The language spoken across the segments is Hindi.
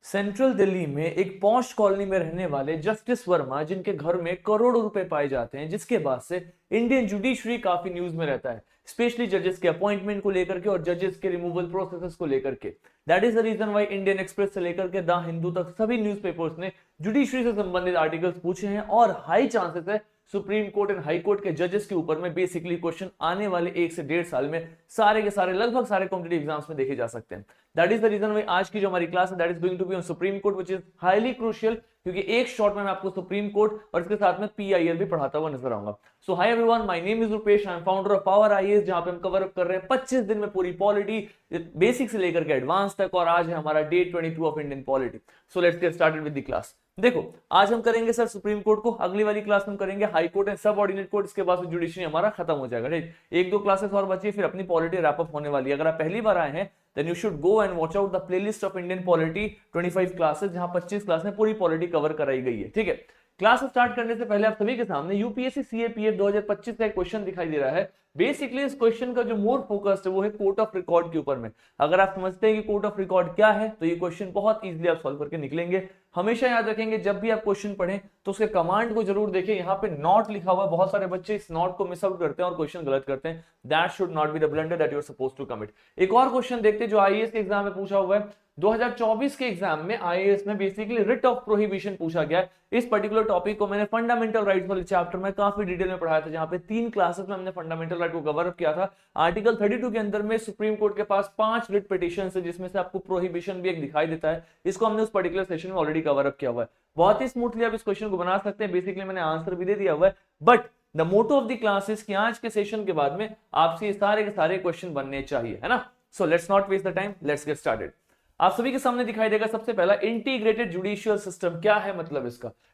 सेंट्रल दिल्ली में एक पॉश कॉलोनी में रहने वाले जस्टिस वर्मा, जिनके घर में करोड़ों रुपए पाए जाते हैं, जिसके बाद से इंडियन जुडिशरी काफी न्यूज में रहता है, स्पेशली जजेस के अपॉइंटमेंट को लेकर के और जजेस के रिमूवल प्रोसेसेस को लेकर के। That is the reason why Indian Express से लेकर के द हिंदू तक सभी न्यूज़पेपर्स ने जुडिशरी से संबंधित आर्टिकल्स पूछे हैं और हाई चांसेस है supreme court and high court के जजेस के ऊपर में बेसिकली क्वेश्चन आने वाले 1 से 1.5 साल में सारे के सारे लगभग सारे कॉम्पिटिटिव एग्जाम्स में देखे जा सकते हैं। That is the reason why आज की जो हमारी क्लास है that is going to be on Supreme Court, which is highly crucial, क्योंकि एक शॉट में मैं आपको सुप्रीम कोर्ट और इसके साथ में पीआईएल भी पढ़ाता हुआ नजर आऊंगा। So hi everyone, my name is Rupesh, I am founder of Power IAS, जहां पे हम कवर अप कर रहे हैं 25 दिन में पूरी पॉलिटी, बेसिक से लेकर के एडवांस तक, और आज है हमारा day 22 of Indian polity. So let's get started with the class. देखो, आज हम करेंगे सर सुप्रीम कोर्ट को, अगली वाली क्लास में हम करेंगे हाई कोर्ट एंड सब ऑर्डिनेट कोर्ट, इसके बाद जुडिशरी हमारा खत्म हो जाएगा। ठीक, 1-2 क्लासेस और बची, फिर अपनी पॉलिटी रैप अप होने वाली है। अगर आप पहली बार आए हैं then you should go and watch out the playlist of Indian Polity 25 classes, जहां 25 क्लास में पूरी पॉलिटी कवर कराई गई है। ठीक है, क्लास स्टार्ट करने से पहले आप सभी के सामने यूपीएससी सीएपीएफ 2025 का एक क्वेश्चन दिखाई दे रहा है। बेसिकली इस क्वेश्चन का जो मोर फोकस्ड है वो है कोर्ट ऑफ रिकॉर्ड के ऊपर में। अगर आप समझते हैं कि कोर्ट ऑफ रिकॉर्ड क्या है तो ये क्वेश्चन बहुत इजीली आप सॉल्व करके निकलेंगे। हमेशा याद रखेंगे जब भी आप क्वेश्चन पढ़ें तो उसके कमांड को जरूर देखें, यहाँ पे नॉट लिखा हुआ है, बहुत सारे बच्चे इस नॉट को मिस आउट करते हैं और क्वेश्चन गलत करते हैं। That should not be the blunder that you are supposed to commit. एक और क्वेश्चन देखते हैं जो आईएएस के एग्जाम में पूछा हुआ है। 2024 के एग्जाम में आईएएस में बेसिकली रिट ऑफ प्रोहिबिशन पूछा गया है। इस पर्टिकुलर टॉपिक को मैंने फंडामेंटल राइट्स वाले चैप्टर में काफी डिटेल में पढ़ाया था, जहां पे 3 क्लासेस में हमने फंडामेंटल राइट को कवर अप किया था। आर्टिकल 32 के अंदर में सुप्रीम कोर्ट के पास 5 रिट पिटीशन है, जिसमें से आपको प्रोहिबिशन भी एक दिखाई देता है। इसको हमने उस पर्टिकुलर सेशन में ऑलरेडी कवर अप किया हुआ है। बहुत ही स्मूथली आप इस क्वेश्चन को बना सकते हैं। बेसिकली मैंने आंसर भी दे दिया हुआ है, but the motto of the classes कि आज के सेशन के बाद में आपसे सारे के सारे क्वेश्चन बनने चाहिए, है ना। So let's not waste the time, let's get started. आप सभी के सामने दिखाई देगा सबसे पहला इंटीग्रेटेड जुडिशियल सिस्टम। क्या है मतलब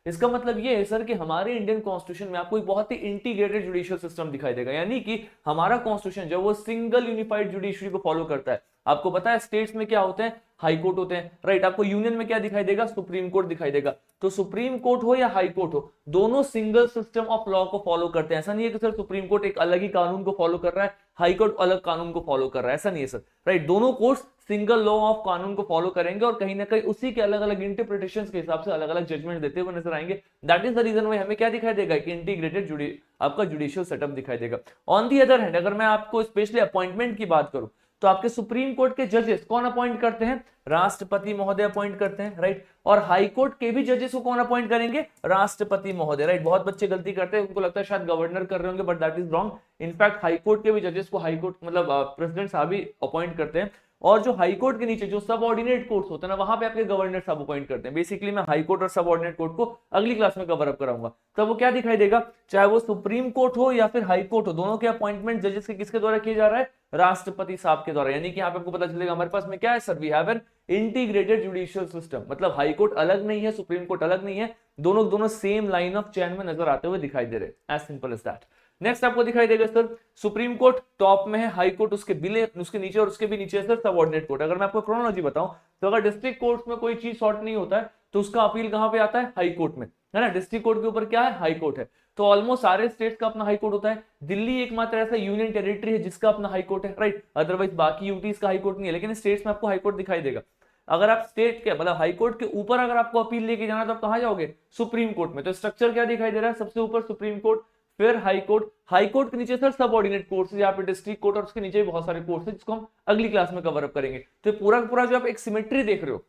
इसका मतलब ये है सर कि हमारे इंडियन कॉन्स्टिट्यूशन में आपको एक बहुत ही इंटीग्रेटेड जुडिशियल सिस्टम दिखाई देगा, यानी कि हमारा कॉन्स्टिट्यूशन जो वो सिंगल यूनिफाइड जुडिशरी को फॉलो करता है। आपको पता है स्टेट्स में क्या होते हैं, हाई कोर्ट होते हैं, राइट। आपको यूनियन में क्या दिखाई देगा, सुप्रीम कोर्ट दिखाई देगा। तो सुप्रीम कोर्ट हो या हाई कोर्ट हो, दोनों सिंगल सिस्टम ऑफ लॉ को फॉलो करते हैं। ऐसा नहीं है कि सर सुप्रीम कोर्ट एक अलग ही कानून को फॉलो कर रहा है, हाई कोर्ट अलग कानून को फॉलो कर रहा है, ऐसा नहीं है सर, राइट। दोनों कोर्ट्स सिंगल लॉ ऑफ कानून को फॉलो करेंगे और कहीं ना कहीं उसी के अलग अलग इंटरप्रिटेशंस के हिसाब से अलग अलग जजमेंट देते हुए नजर आएंगे। That is the reason why हमें क्या दिखाई देगा कि इंटीग्रेटेड आपका जुडिशियल सेटअप दिखाई देगा। ऑन दी अदर हैंड, अगर मैं आपको स्पेशली अपॉइंटमेंट की बात करूं तो आपके सुप्रीम कोर्ट के जजेस कौन अपॉइंट करते हैं, राष्ट्रपति महोदय अपॉइंट करते हैं, राइट। और हाई कोर्ट के भी जजेस को कौन अपॉइंट करेंगे, राष्ट्रपति महोदय, राइट। बहुत बच्चे गलती करते हैं, उनको लगता है शायद गवर्नर कर रहे होंगे, but that is wrong. In fact high court के भी जजेस को हाई कोर्ट मतलब प्रेसिडेंट साहब ही अपॉइंट करते हैं। और जो हाई कोर्ट के नीचे जो सब ऑर्डिनेट कोर्ट्स होते हैं ना, वहां पे आपके गवर्नर साहब अपॉइंट करते हैं। बेसिकली मैं हाई कोर्ट और सब ऑर्डिनेट कोर्ट को अगली क्लास में कवर अप कराऊंगा। तब वो क्या दिखाई देगा, चाहे वो सुप्रीम कोर्ट हो या फिर हाई कोर्ट हो, दोनों के अपॉइंटमेंट जजेस के किसके द्वारा किया जा रहा है, राष्ट्रपति साहब के द्वारा। यानी कि यहाँ पे आपको पता चलेगा हमारे पास में क्या है sir, we have an integrated judicial system. मतलब हाई कोर्ट अलग नहीं है, सुप्रीम कोर्ट अलग नहीं है, दोनों दोनों सेम लाइन ऑफ चैन में नजर आते हुए दिखाई दे रहे, as simple as that. Next आपको दिखाई देगा सर सुप्रीम कोर्ट टॉप में है, हाई कोर्ट उसके नीचे और उसके भी नीचे है सर सबऑर्डिनेट कोर्ट। अगर मैं आपको क्रोनोलॉजी बताऊं तो अगर डिस्ट्रिक्ट कोर्ट में कोई चीज सॉर्ट नहीं होता है तो उसका अपील कहां पे आता है, हाई कोर्ट में, है ना। डिस्ट्रिक्ट कोर्ट के ऊपर क्या है, हाई कोर्ट है। तो ऑलमोस्ट सारे स्टेट्स का अपना हाई कोर्ट होता है। दिल्ली एकमात्र ऐसा यूनियन टेरिटरी है जिसका अपना हाई कोर्ट है, राइट। अदरवाइज बाकी यूटीज का हाई कोर्ट नहीं है, लेकिन स्टेट्स में आपको हाई कोर्ट दिखाई देगा। अगर आप स्टेट के मतलब हाई कोर्ट के ऊपर अगर आपको अपील लेके जाना तो आप कहां जाओगे, सुप्रीम कोर्ट में। तो स्ट्रक्चर क्या दिखाई दे रहा है, सबसे ऊपर सुप्रीम कोर्ट, फिर हाई कोर्ट, हाई कोर्ट के नीचे सर सब ऑर्डिनेट कोर्ट्स, यहाँ पे डिस्ट्रिक्ट कोर्ट और उसके नीचे भी बहुत सारे कोर्ट्स हैं जिसको हम अगली क्लास में कवर अप करेंगे। तो पूरा पूरा जो आप एक सिमेट्री देख रहे हो,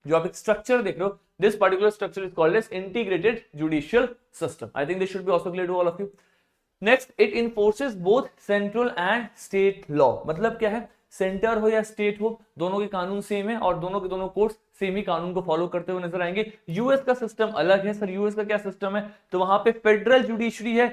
जो आप एक स्ट्रक्चर देख रहे हो, this particular structure is called as integrated judicial system. I think this should be also clear to all of you. Next, it enforces both central and state law. मतलब क्या है, सेंटर हो या स्टेट हो, दोनों के कानून सेम है और दोनों के दोनों कोर्ट्स सेम ही कानून को फॉलो करते हुए नजर आएंगे। यूएस का सिस्टम अलग है सर। यूएस का क्या सिस्टम है, तो वहां पे फेडरल जुडिशरी है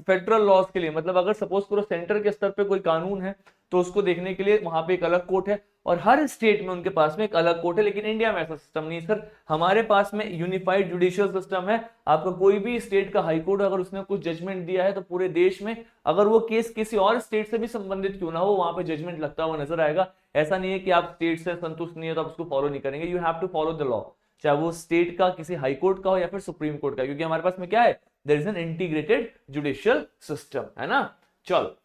फेडरल लॉज के लिए। मतलब अगर सपोज करो सेंटर के स्तर पे कोई कानून है तो उसको देखने के लिए वहां पे एक अलग कोर्ट है और हर स्टेट में उनके पास में एक अलग कोर्ट है। लेकिन इंडिया में ऐसा सिस्टम नहीं सर, हमारे पास में यूनिफाइड जुडिशियल सिस्टम है। आपका कोई भी स्टेट का हाई कोर्ट अगर उसने कुछ जजमेंट दिया है तो पूरे देश में अगर वो केस किसी और स्टेट से भी संबंधित क्यों ना हो, वहां पे जजमेंट लगता हुआ नजर आएगा। ऐसा नहीं है कि आप स्टेट से संतुष्ट नहीं है तो आप उसको फॉलो नहीं करेंगे। You have to follow the law, चाहे वो स्टेट का किसी हाई कोर्ट का हो या फिर सुप्रीम कोर्ट का, क्योंकि हमारे पास में क्या है, there is an integrated judicial system, है ना। चलो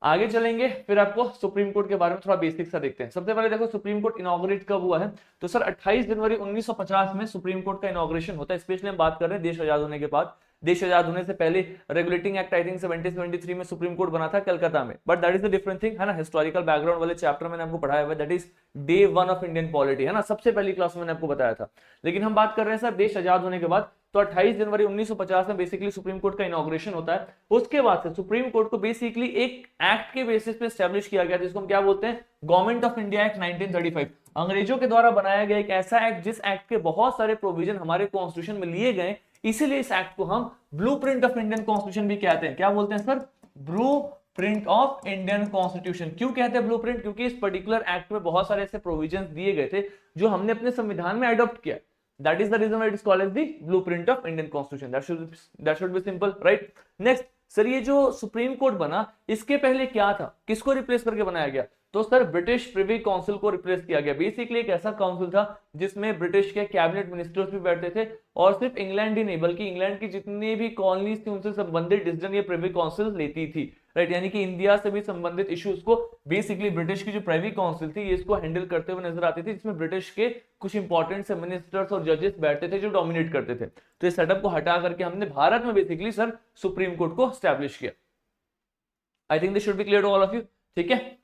आगे चलेंगे, फिर आपको सुप्रीम कोर्ट के बारे में थोड़ा बेसिक सा देखते हैं। सबसे पहले देखो सुप्रीम कोर्ट इनॉग्रेट कब हुआ है, तो सर 28 जनवरी 1950 में सुप्रीम कोर्ट का इनॉग्रेशन होता है। स्पेशली हम बात कर रहे हैं देश आजाद होने के बाद। देश आजाद होने से पहले रेगुलेटिंग एक्ट आई थिंक 1773 में सुप्रीम कोर्ट बना था कलकत्ता में, but that is the different thing, है ना। हिस्टोरिकल बैकग्राउंड वाले चैप्टर मैंने आपको पढ़ाया हुआ है, that is day 1 of Indian polity, है ना, सबसे पहली क्लास में मैंने आपको बताया था। लेकिन हम बात कर रहे हैं सर देश आजाद होने के बाद, तो 28 जनवरी 1950 में बेसिकली सुप्रीम कोर्ट का इनॉग्रेशन होता है। उसके बाद से सुप्रीम कोर्ट को बेसिकली एक एक्ट के बेसिस पे एस्टेब्लिश किया गया, जिसको हम क्या बोलते हैं, गवर्नमेंट ऑफ इंडिया एक्ट 1935। अंग्रेजों के द्वारा बनाया गया एक ऐसा एक्ट जिस एक्ट के बहुत सारे प्रोविजन हमारे कॉन्स्टिट्यूशन में लिए गए, इसीलिए इस एक्ट को हम ब्लूप्रिंट ऑफ इंडियन कॉन्स्टिट्यूशन भी कहते हैं। क्या बोलते हैं sir, blueprint of Indian constitution. क्यों कहते हैं ब्लूप्रिंट, क्योंकि इस पर्टिकुलर एक्ट में बहुत सारे ऐसे प्रोविजन दिए गए थे जो हमने अपने संविधान में अडॉप्ट किया। That is the reason why it is called as the blueprint of Indian Constitution. That should be simple, right? Next, sir ये जो सुप्रीम कोर्ट बना, इसके पहले क्या था, किसको रिप्लेस करके बनाया गया, तो सर ब्रिटिश प्रिवी काउंसिल को रिप्लेस किया गया। बेसिकली एक ऐसा काउंसिल था जिसमें ब्रिटिश के कैबिनेट मिनिस्टर्स भी बैठते थे, और सिर्फ इंग्लैंड ही नहीं बल्कि इंग्लैंड की जितनी भी कॉलोनीज थी उनसे संबंधित डिसीजन ये प्रिवी काउंसिल लेती थी, राइट। यानी कि इंडिया से भी संबंधित इश्यूज को बेसिकली ब्रिटिश की जो प्रिवी काउंसिल थी ये इसको हैंडल करते हुए नजर आती थी, जिसमें ब्रिटिश के कुछ इंपॉर्टेंट से मिनिस्टर्स और जजेस बैठते थे जो डोमिनेट करते थे। तो इस सेटअप को हटा करके हमने भारत में बेसिकली सर सुप्रीम कोर्ट को स्टैब्लिश किया। I think this should be clear to all of you, ठीक है।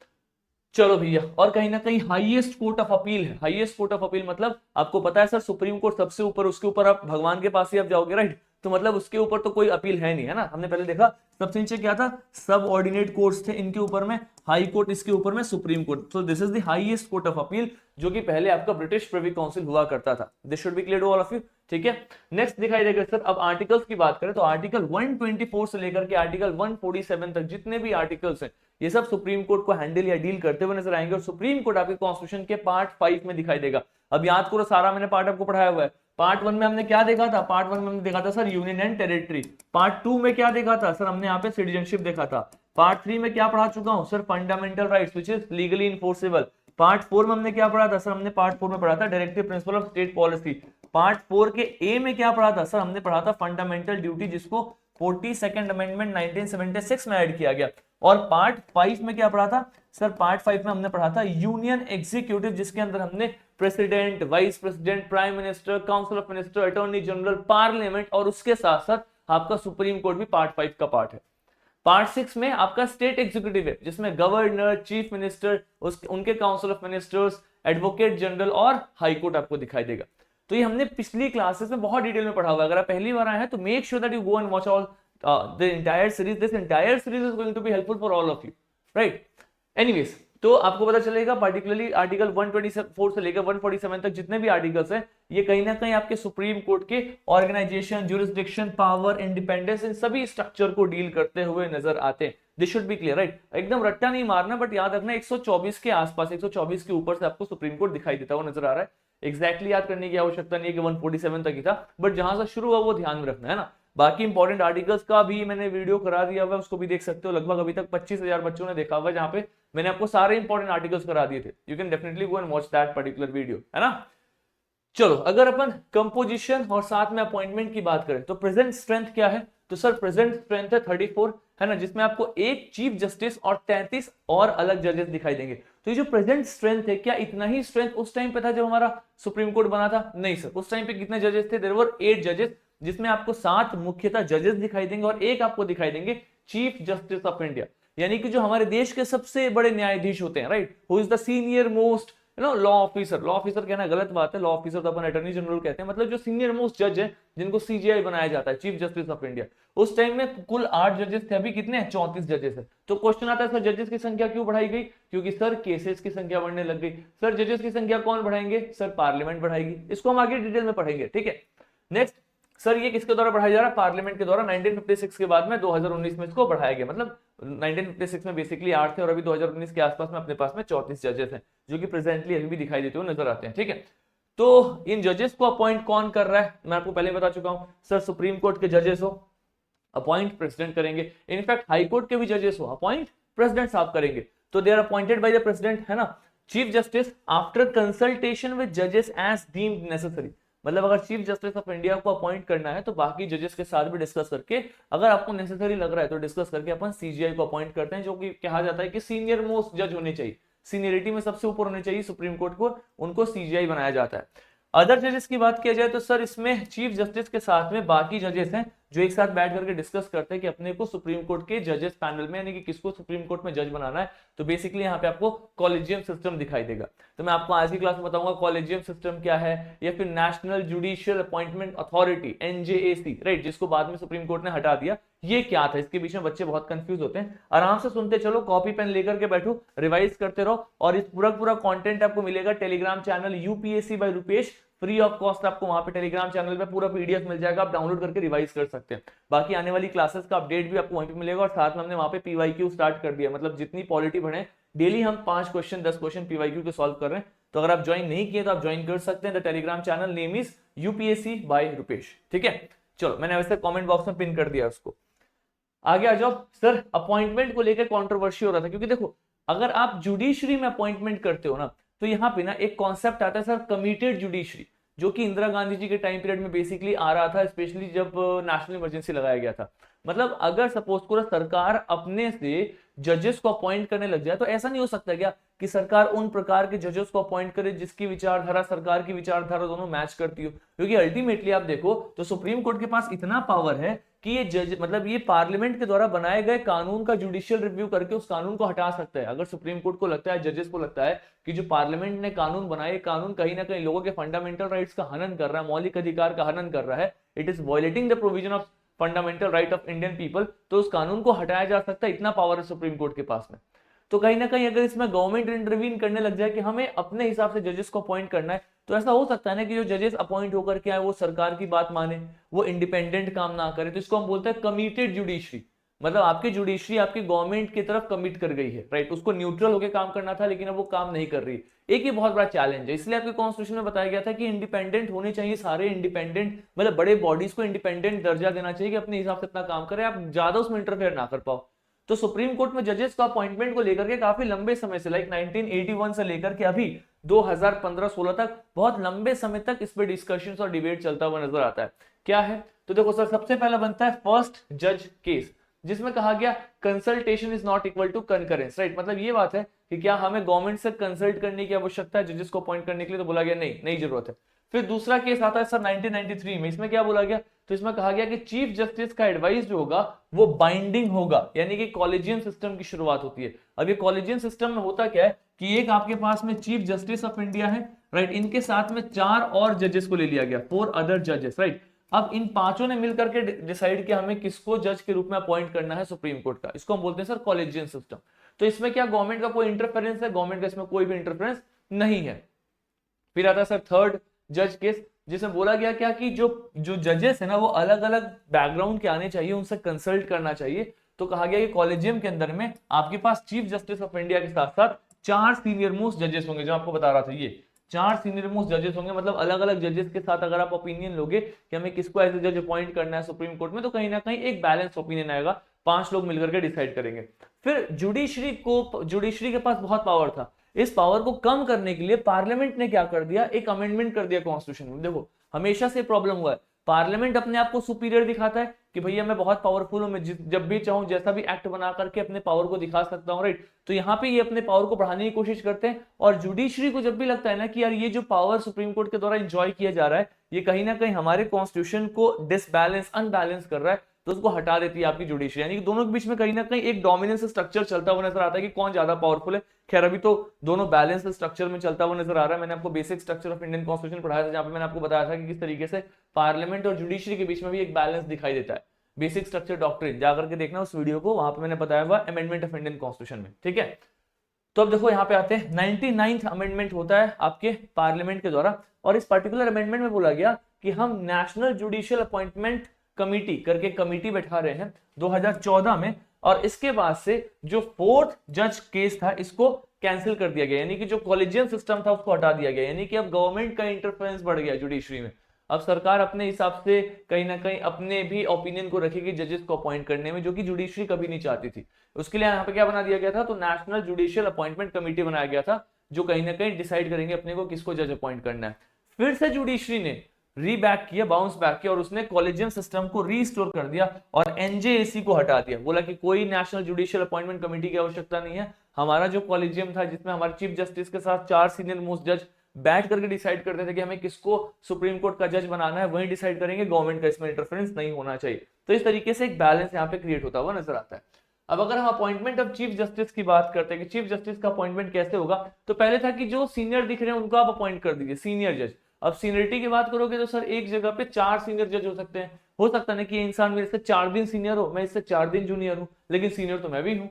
चलो भैया, और कहीं ना कहीं हाईएस्ट कोर्ट ऑफ अपील है। हाईएस्ट कोर्ट ऑफ अपील मतलब आपको पता है सर सुप्रीम कोर्ट सबसे ऊपर, उसके ऊपर आप भगवान के पास ही आप जाओगे, राइट। तो मतलब उसके ऊपर तो कोई अपील है नहीं, है ना। हमने पहले देखा सबसे नीचे क्या था, सब ऑर्डिनेट कोर्ट्स थे, इनके ऊपर में हाई कोर्ट, इसके ऊपर में supreme court. So this is the highest court of appeal, जो कि पहले आपका ब्रिटिश प्रिवी काउंसिल हुआ करता था। This should be clear to all of you, ठीक है। नेक्स्ट दिखाई देगा सर, अब आर्टिकल्स की बात करें तो आर्टिकल 124 से लेकर के आर्टिकल 147 तक जितने भी आर्टिकल्स हैं ये सब सुप्रीम कोर्ट को हैंडल या डील करते हुए नजर आएंगे, और सुप्रीम कोर्ट आपके कॉन्स्टिट्यूशन के पार्ट 5 में दिखाई देगा। अब याद करो, सारा मैंने पार्ट आपको पढ़ाया हुआ है। पार्ट 1 में हमने क्या देखा था, पार्ट 1 में हमने देखा था sir union and territory. Part 2 में क्या देखा था सर, हमने यहाँ पे सिटीजनशिप देखा था। पार्ट 3 में क्या पढ़ा चुका हूँ sir, fundamental rights which is legally enforceable. Part 4 में हमने क्या पढ़ा था सर, हमने पार्ट 4 में पढ़ा था directive principle of state policy. Part 4 के ए में क्या पढ़ा था सर, हमने पढ़ा था फंडामेंटल ड्यूटी, जिसको 42nd अमेंडमेंट 1976 में ऐड किया गया। और पार्ट 5 में क्या पढ़ा था सर, पार्ट 5 में हमने पढ़ा था यूनियन एग्जीक्यूटिव, जिसके अंदर हमने president, vice president, prime minister, council of minister, attorney general, parliament, और उसके साथ साथ आपका सुप्रीम कोर्ट भी पार्ट 5 का पार्ट है। पार्ट 6 में आपका स्टेट एग्जीक्यूटिव है, जिसमें गवर्नर, चीफ मिनिस्टर, उनके council of ministers, advocate general और हाई कोर्ट आपको दिखाई देगा। तो ये हमने पिछली क्लासेस में बहुत डिटेल में पढ़ा हुआ है। अगर आप पहली बार आए हैं तो make sure that you go and watch all the entire series. This entire series is going to be helpful for all of you, right. Anyways, तो आपको पता चलेगा पार्टिकुलरली आर्टिकल 124 से लेकर 147 तक जितने भी आर्टिकल्स हैं ये कहीं ना कहीं आपके सुप्रीम कोर्ट के ऑर्गेनाइजेशन, ज्यूरिसडिक्शन, पावर, इंडिपेंडेंस, इन सभी स्ट्रक्चर को डील करते हुए नजर आते हैं। This should be clear, right. एकदम रट्टा नहीं मारना, बट याद रखना 124 के आसपास, 124 के ऊपर से आपको सुप्रीम कोर्ट दिखाई देता हुआ नजर आ रहा है। एग्जैक्टली याद करने की आवश्यकता नहीं है कि 147 तक ही था, बट जहां से शुरू हुआ वो ध्यान में रखना, है ना। बाकी इंपॉर्टेंट आर्टिकल्स का भी मैंने वीडियो करा दिया हुआ है, उसको भी देख सकते हो। लगभग अभी तक 25,000 बच्चों ने देखा हुआ है, जहां पे मैंने आपको सारे इंपॉर्टेंट आर्टिकल्स करा दिए थे। You can definitely go and watch that particular video, है ना। चलो, अगर अपन कंपोजिशन और साथ में अपॉइंटमेंट की बात करें तो प्रेजेंट स्ट्रेंथ क्या है, तो सर प्रेजेंट स्ट्रेंथ है 34, है ना, जिसमें आपको एक चीफ जस्टिस और 33 और अलग जजेस दिखाई देंगे। तो ये जो प्रेजेंट स्ट्रेंथ है, क्या इतना ही स्ट्रेंथ उस टाइम पे था जब हमारा सुप्रीम कोर्ट बना था? नहीं सर, उस टाइम पे कितने जजेस थे? देयर वर 8 जजेस, जिसमें आपको 7 मुख्यतः जजेस दिखाई देंगे और एक आपको दिखाई देंगे चीफ जस्टिस ऑफ इंडिया, यानी कि जो हमारे देश के सबसे बड़े न्यायाधीश होते हैं, right, who is the senior most law officer. Law officer कहना गलत बात है, लॉ ऑफिसर तो अपन अटॉर्नी जनरल कहते हैं, मतलब जो सीनियर मोस्ट जज है जिनको सीजीआई बनाया जाता है, चीफ जस्टिस ऑफ इंडिया। उस टाइम में कुल 8 जजेस थे, अभी कितने हैं? 34 जजेस है। तो क्वेश्चन आता है सर जजेस की संख्या क्यों बढ़ाई गई? क्योंकि सर केसेस की संख्या बढ़ने लग गई। सर जजेस की संख्या कौन बढ़ाएंगे? सर पार्लियामेंट बढ़ाएगी। इसको हम आगे डिटेल में पढ़ेंगे, ठीक है। नेक्स्ट, सर ये किसके द्वारा बढ़ाया जा रहा है? पार्लियामेंट के द्वारा। 1956 के बाद में 2019 में इसको बढ़ाया गया, मतलब 1956 में बेसिकली 8 थे और अभी 2019 के आसपास में अपने पास में 34 जजेस हैं, जो कि प्रेजेंटली अभी भी दिखाई देते हुए नजर आते हैं, ठीक है। तो इन जजेस को अपॉइंट कौन कर रहा है? मैं आपको पहले बता चुका हूं, सर सुप्रीम कोर्ट के जजेस हो अपॉइंट प्रेसिडेंट करेंगे, इनफैक्ट हाई कोर्ट के भी जजेस हो अपॉइंट प्रेसिडेंट साहब करेंगे। तो they are appointed by the president, है ना। Chief justice after consultation with जजेस एज डीम्ड नेसेसरी, मतलब अगर चीफ जस्टिस ऑफ इंडिया को अपॉइंट करना है तो बाकी जजेस के साथ भी डिस्कस करके, अगर आपको नेसेसरी लग रहा है तो डिस्कस करके अपन सीजीआई को अपॉइंट करते हैं, जो कि कहा जाता है कि सीनियर मोस्ट जज होने चाहिए, सीनियरिटी में सबसे ऊपर होने चाहिए सुप्रीम कोर्ट को, उनको सीजीआई बनाया जाता है। अदर जजेस की बात किया जाए तो सर इसमें चीफ जस्टिस के साथ में बाकी जजेस हैं जो एक साथ बैठ करके डिस्कस करते हैं कि अपने को सुप्रीम कोर्ट के जजेस पैनल में, यानी कि किसको सुप्रीम कोर्ट में जज बनाना है। तो बेसिकली यहाँ पे आपको कॉलेजियम सिस्टम दिखाई देगा। तो मैं आपको आज की क्लास में बताऊंगा कॉलेजियम सिस्टम क्या है, या फिर national judicial appointment authority NJAC, right, जिसको बाद में सुप्रीम कोर्ट ने हटा दिया, ये क्या था। इसके बीच में बच्चे बहुत कंफ्यूज होते हैं। आराम से सुनते चलो, कॉपी पेन लेकर के बैठो, रिवाइज करते रहो, और इस पूरा कंटेंट आपको मिलेगा Telegram channel UPSC by Rupesh, free of cost. आपको वहां पे टेलीग्राम चैनल पे पूरा पीडीएफ मिल जाएगा, आप डाउनलोड करके रिवाइज कर सकते हैं। बाकी आने वाली क्लासेस का अपडेट भी आपको वहीं पे मिलेगा, और साथ में हमने वहां पे पीवाईक्यू स्टार्ट कर दिया, मतलब जितनी पॉलिटी बढ़े डेली हम 5 क्वेश्चन 10 क्वेश्चन पीवाईक्यू के सॉल्व कर रहे हैं। तो अगर आप ज्वाइन नहीं किए तो आप ज्वाइन कर सकते हैं। The Telegram channel name is UPSC by Rupesh, ठीक है। चलो, मैंने वैसे कमेंट बॉक्स में पिन कर दिया उसको। आगे आ जाओ सर। अपॉइंटमेंट को लेकर कंट्रोवर्सी हो रहा था, क्योंकि देखो अगर आप जुडिशरी में अपॉइंटमेंट करते हो ना, तो यहाँ पे ना एक कॉन्सेप्ट आता है सर कमिटेड जुडिशरी, जो कि इंदिरा गांधी जी के टाइम पीरियड में बेसिकली आ रहा था, स्पेशली जब नेशनल इमरजेंसी लगाया गया था। मतलब अगर सपोज करो सरकार अपने से जजेस को अपॉइंट करने लग जाए, तो ऐसा नहीं हो सकता क्या कि सरकार उन प्रकार के जजेस को अपॉइंट करे जिसकी विचारधारा सरकार की विचारधारा दोनों मैच करती हो। क्योंकि अल्टीमेटली आप देखो तो सुप्रीम कोर्ट के पास इतना पावर है कि ये जज, मतलब ये पार्लियामेंट के द्वारा बनाए गए कानून का जुडिशियल रिव्यू करके उस कानून को हटा सकता है। अगर सुप्रीम कोर्ट को लगता है, जजेस को लगता है कि जो पार्लियामेंट ने कानून बनाए, कानून कहीं ना कहीं लोगों के फंडामेंटल राइट्स का हनन कर रहा है, मौलिक अधिकार का हनन कर रहा है, it is violating the provision of fundamental right of Indian people, तो उस कानून को हटाया जा सकता है। इतना पावर है सुप्रीम कोर्ट के पास में। तो कहीं ना कहीं अगर इसमें गवर्नमेंट इंटरवीन करने लग जाए कि हमें अपने हिसाब से जजेस को अपॉइंट करना है, तो ऐसा हो सकता है ना कि जो जजेस अपॉइंट होकर के आए वो सरकार की बात माने, वो इंडिपेंडेंट काम ना करे। तो इसको हम बोलते हैं कमिटेड जुडिशरी, मतलब आपकी जुडिशरी आपकी गवर्नमेंट की तरफ कमिट कर गई है, राइट। उसको न्यूट्रल होकर काम करना था, लेकिन अब वो काम नहीं कर रही। एक ये बहुत बड़ा चैलेंज है, इसलिए आपके कॉन्स्टिट्यूशन में बताया गया था कि इंडिपेंडेंट होने चाहिए सारे, इंडिपेंडेंट मतलब बड़े बॉडीज को इंडिपेंडेंट दर्जा देना चाहिए कि अपने हिसाब से अपना काम करे, आप ज्यादा उसमें इंटरफेयर ना कर पाओ। तो सुप्रीम कोर्ट में जजेस का अपॉइंटमेंट को लेकर के काफी लंबे समय से, लाइक 1981 से लेकर के अभी 2015-16 तक बहुत लंबे समय तक इस पे डिस्कशंस और डिबेट चलता हुआ नजर आता है। क्या है तो देखो सर, सबसे पहला बनता है फर्स्ट जज केस, जिसमें कहा गया consultation is not equal to concurrence, right. मतलब ये बात है कि क्या हमें गवर्नमेंट से कंसल्ट करने की आवश्यकता है जजेस को अपॉइंट करने के लिए, तो बोला गया नहीं, नहीं जरूरत है। फिर दूसरा केस आता है सर 1993 में, इसमें क्या बोला गया, तो इसमें कहा गया कि चीफ जस्टिस का एडवाइस जो होगा वो बाइंडिंग होगा, यानी कि कॉलेजियम सिस्टम की शुरुआत होती है। अब ये कॉलेजियम सिस्टम में होता क्या है कि एक आपके पास में चीफ जस्टिस ऑफ इंडिया है, राइट, इनके साथ में 4 और जजेस को ले लिया गया, 4 अदर जजेस, राइट। अब इन पांचों ने मिलकर के डिसाइड किया हमें किसको जज के रूप में अपॉइंट करना है सुप्रीम कोर्ट का, इसको हम बोलते हैं सर कॉलेजियम सिस्टम। तो इसमें क्या गवर्नमेंट का कोई इंटरफेरेंस है, गवर्नमेंट का इसमें कोई भी इंटरफेरेंस नहीं है। फिर आता है सर थर्ड जज केस, जिसमें बोला गया क्या कि जो जो जजेस है ना वो अलग अलग बैकग्राउंड के आने चाहिए, उनसे कंसल्ट करना चाहिए। तो कहा गया कि कॉलेजियम के अंदर में आपके पास चीफ जस्टिस ऑफ इंडिया के साथ साथ 4 सीनियर मोस्ट जजेस होंगे, जो आपको बता रहा था, ये 4 सीनियर मोस्ट जजेस होंगे। मतलब अलग अलग जजेस के साथ अगर आप ओपिनियन लोगे कि हमें किसको एज ए जज अपॉइंट करना है सुप्रीम कोर्ट में, तो कहीं ना कहीं एक बैलेंस ओपिनियन आएगा, 5 लोग मिलकर के डिसाइड करेंगे। फिर जुडिशरी के पास बहुत पावर था, इस पावर को कम करने के लिए पार्लियामेंट ने क्या कर दिया, एक अमेंडमेंट कर दिया कॉन्स्टिट्यूशन में। देखो हमेशा से प्रॉब्लम हुआ है, पार्लियामेंट अपने आप को सुपीरियर दिखाता है कि भैया मैं बहुत पावरफुल हूं, मैं जब भी चाहूं जैसा भी एक्ट बना करके अपने पावर को दिखा सकता हूं, राइट। तो यहाँ पे ये अपने पावर को बढ़ाने की कोशिश करते हैं, और जुडिशरी को जब भी लगता है ना कि यार ये जो पावर सुप्रीम कोर्ट के द्वारा एंजॉय किया जा रहा है ये कहीं ना कहीं हमारे कॉन्स्टिट्यूशन को डिसबैलेंस अनबैलेंस कर रहा है, तो उसको हटा देती है आपकी जुडिशरी। यानी कि दोनों के बीच में कहीं ना कहीं एक डोमिनेंस स्ट्रक्चर चलता हुआ नजर आता है कि कौन ज्यादा पावरफुल है। खैर अभी तो दोनों बैलेंस स्ट्रक्चर में चलता हुआ नजर आ रहा है। मैंने आपको basic structure of Indian constitution पढ़ाया था, जहां पे मैंने आपको बताया था कि किस तरीके से पार्लियामेंट और जुडिशरी के बीच में भी एक बैलेंस दिखाई देता है। बेसिक स्ट्रक्चर डॉक्ट्रिन जाकर के देखना उस वीडियो को, वहां पे मैंने बताया हुआ अमेंडमेंट ऑफ इंडियन कॉन्स्टिट्यूशन में, ठीक है। तो अब देखो यहाँ पे आते हैं 99th अमेंडमेंट होता है आपके पार्लियामेंट के द्वारा, और इस पर्टिकुलर अमेंडमेंट में बोला गया कि हम नेशनल जुडिशियल अपॉइंटमेंट कमिटी करके कमिटी बैठा रहे हैं 2014 में, और इसके बाद से जो 4th जज केस था इसको कैंसिल कर दिया गया, यानी कि जो कॉलेजियम सिस्टम था उसको हटा दिया गया। यानी कि अब गवर्नमेंट का इंटरफेरेंस बढ़ गया जुडिशरी में। अब सरकार अपने हिसाब से कहीं ना कहीं अपने भी ओपिनियन को रखेगी जजेस को अपॉइंट करने में, जो कि जुडिशरी कभी नहीं चाहती थी। उसके लिए यहाँ पे क्या बना दिया गया था, तो नेशनल जुडिशियल अपॉइंटमेंट कमिटी बनाया गया था, जो कहीं ना कहीं डिसाइड करेंगे अपने को किसको जज अपॉइंट करना है। फिर से जुडिशरी ने रीबैक किया, बाउंस बैक किया और उसने कॉलेजियम सिस्टम को रीस्टोर कर दिया और एनजेएसी को हटा दिया। बोला कि कोई नेशनल जुडिशियल अपॉइंटमेंट कमेटी की आवश्यकता नहीं है, हमारा जो कॉलेजियम था जिसमें हमारे चीफ जस्टिस के साथ 4 सीनियर मोस्ट जज बैठ करके डिसाइड करते थे कि हमें किसको सुप्रीम कोर्ट का जज बनाना है, वही डिसाइड करेंगे, गवर्नमेंट का इसमें इंटरफेरेंस नहीं होना चाहिए। तो इस तरीके से एक बैलेंस यहाँ पे क्रिएट होता हुआ नजर आता है। अब अगर हम अपॉइंटमेंट ऑफ चीफ जस्टिस की बात करते हैं कि चीफ जस्टिस का अपॉइंटमेंट कैसे होगा, तो पहले था कि जो सीनियर दिख रहे हैं उनको आप अपॉइंट कर दीजिए, सीनियर जज। अब सीनियरिटी की बात करोगे तो सर एक जगह पे 4 सीनियर जज हो सकते हैं। हो सकता है ना कि इंसान मेरे से 4 दिन सीनियर हो, मैं इससे 4 दिन जूनियर हूं, लेकिन सीनियर तो मैं भी हूं।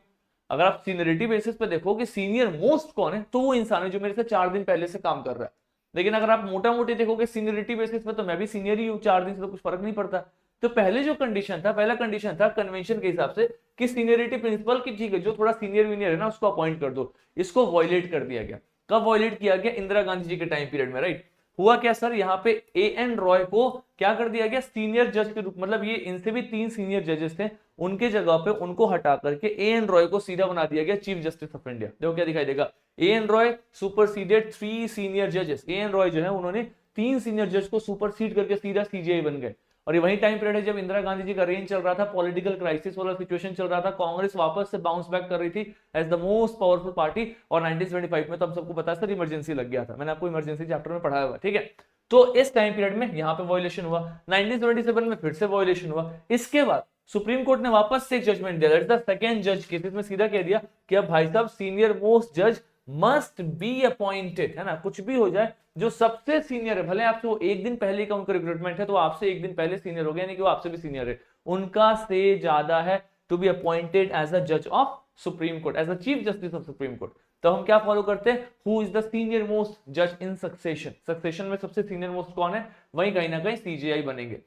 अगर आप सीनियरिटी बेसिस पे देखो कि सीनियर मोस्ट कौन है, तो वो इंसान है जो मेरे से 4 दिन पहले से काम कर रहा है। लेकिन अगर आप मोटा मोटी देखोगे सीनियरिटी बेसिस पे, तो मैं भी सीनियर ही हूँ, 4 दिन से तो कुछ फर्क नहीं पड़ता। तो पहले जो कंडीशन था, पहला कंडीशन था कन्वेंशन के हिसाब से कि सीनियरिटी प्रिंसिपल की, ठीक है जो थोड़ा सीनियर वीनियर है ना उसको अपॉइंट कर दो। इसको वॉयलेट कर दिया गया। कब वॉयलेट किया गया? इंदिरा गांधी जी के टाइम पीरियड में, राइट। हुआ क्या सर, यहाँ पे एएन रॉय को क्या कर दिया गया, सीनियर जज के रूप, मतलब ये इनसे भी 3 सीनियर जजेस थे, उनके जगह पे उनको हटा करके एएन रॉय को सीधा बना दिया गया चीफ जस्टिस ऑफ इंडिया। देखो क्या दिखाई देगा, एएन रॉय सुपरसीडेड 3 सीनियर जजेस। एएन रॉय जो है उन्होंने 3 सीनियर जज को सुपरसीड करके सीधा सीजीआई बन गए। और ये वही टाइम पीरियड है जब इंदिरा गांधी जी का रेंज चल रहा था, पॉलिटिकल क्राइसिस वाला सिचुएशन चल रहा था, कांग्रेस वापस से बाउंस बैक कर रही थी as the most powerful party. और 1975 में तो हम सबको पता है सर इमरजेंसी लग गया था, मैंने आपको इमरजेंसी चैप्टर में पढ़ाया हुआ, ठीक है। तो इस टाइम पीरियड में यहाँ पे वॉयलेशन हुआ, 1977 में फिर से वॉयलेशन हुआ। इसके बाद सुप्रीम कोर्ट ने वापस से एक जजमेंट दिया, दैट इज द सेकंड जज केस। इसमें सीधा कह दिया कि अब भाई साहब सीनियर मोस्ट जज मस्ट बी अपॉइंटेड, है ना, कुछ भी हो जाए जो सबसे सीनियर है, भले आपसे वो एक दिन पहले का उनका रिक्रूटमेंट है तो आपसे एक दिन पहले सीनियर हो गया, यानी कि वो आपसे भी सीनियर है, उनका से ज्यादा है, to be appointed as a जज of supreme court, as a chief justice of supreme court. तो हम क्या फॉलो करते हैं, who is the senior most जज इन सक्सेशन, सक्सेशन में सबसे सीनियर मोस्ट कौन है, वही कहीं ना कहीं सीजीआई बनेंगे।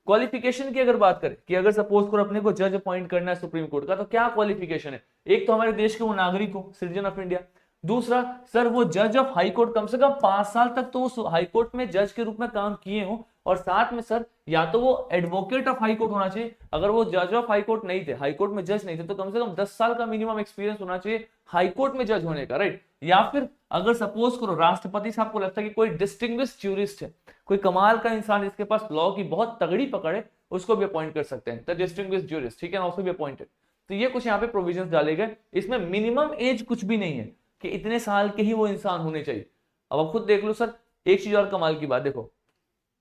क्वालिफिकेशन की अगर बात करें कि अगर सपोज करो अपने को जज अपॉइंट करना है सुप्रीम कोर्ट का, तो क्या क्वालिफिकेशन है? एक तो हमारे देश के वो नागरिक हो, सिटीजन ऑफ इंडिया। दूसरा सर वो जज ऑफ हाई कोर्ट, कम से कम 5 साल तक तो वो हाई कोर्ट में जज के रूप में काम किए हो। और साथ में सर या तो वो एडवोकेट ऑफ हाई कोर्ट होना चाहिए, अगर वो जज ऑफ हाई कोर्ट नहीं थे, हाई कोर्ट में जज नहीं थे, तो कम से कम 10 साल का मिनिमम एक्सपीरियंस होना चाहिए हाई कोर्ट में जज होने का, राइट। या फिर अगर सपोज करो राष्ट्रपति साहब को लगता है कि कोई डिस्टिंग्विश्ड ज्यूरिस्ट है, कोई कमाल का इंसान जिसके पास लॉ की बहुत तगड़ी पकड़ है, उसको भी अपॉइंट कर सकते हैं, द डिस्टिंग्विश्ड ज्यूरिस्ट, ठीक है ना, उसको भी अपॉइंटेड। तो ये कुछ यहाँ पे प्रोविजंस डाले गए। इसमें मिनिमम एज कुछ भी नहीं है कि इतने साल के ही वो इंसान होने चाहिए। अब आप खुद देख लो सर, एक चीज और कमाल की बात देखो,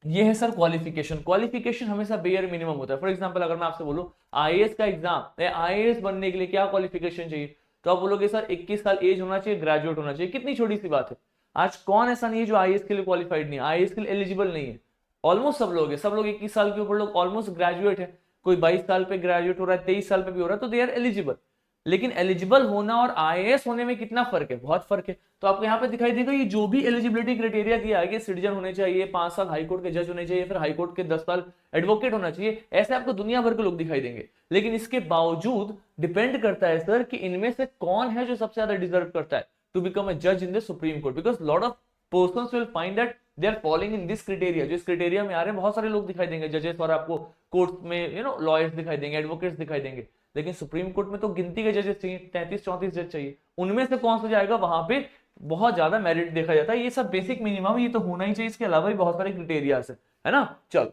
ये है सर क्वालिफिकेशन। क्वालिफिकेशन हमेशा बेयर मिनिमम होता है। फॉर एग्जांपल अगर मैं आपसे बोलूं आईएएस का एग्जाम, आईएएस बनने के लिए क्या क्वालिफिकेशन चाहिए, तो आप बोलोगे सर 21 साल एज होना चाहिए, ग्रेजुएट होना चाहिए। कितनी छोटी सी बात है। आज कौन ऐसा नहीं है जो आईएएस के लिए क्वालिफाइड नहीं है, आईएएस के लिए एलिजिबल नहीं है। ऑलमोस्ट सब लोग है, सब लोग 21 साल के ऊपर लोग ऑलमोस्ट ग्रेजुएट है। कोई 22 साल पे ग्रेजुएट हो रहा है, 23 साल पे भी हो रहा है, तो दे आर एलिजिबल। लेकिन एलिजिबल होना और आईएएस होने में कितना फर्क है, बहुत फर्क है। तो आपको यहाँ पे दिखाई देगा ये जो भी एलिजिबिलिटी क्राइटेरिया दिया है, सिटीजन होने चाहिए, 5 साल हाई कोर्ट के जज होने चाहिए, फिर हाई कोर्ट के 10 साल एडवोकेट होना चाहिए, ऐसे आपको दुनिया भर के लोग दिखाई देंगे। लेकिन इसके बावजूद डिपेंड करता है सर कि इनमें से कौन है जो सबसे ज्यादा डिजर्व करता है टू बिकम अ जज in the supreme court, because lot of persons will find that they are following in this criteria. जो इस क्राइटेरिया में आ रहे हैं बहुत सारे लोग दिखाई देंगे जजेस, और आपको कोर्ट में लॉयर्स दिखाई देंगे, एडवोकेट्स दिखाई देंगे। लेकिन सुप्रीम कोर्ट में तो गिनती के जजेस चाहिए, 33-34 जज चाहिए, उनमें से कौन सा जाएगा, वहां पे बहुत ज्यादा मेरिट देखा जाता है। ये सब बेसिक मिनिमम ये तो होना ही चाहिए, इसके अलावा भी बहुत सारे क्राइटेरिया है ना। चल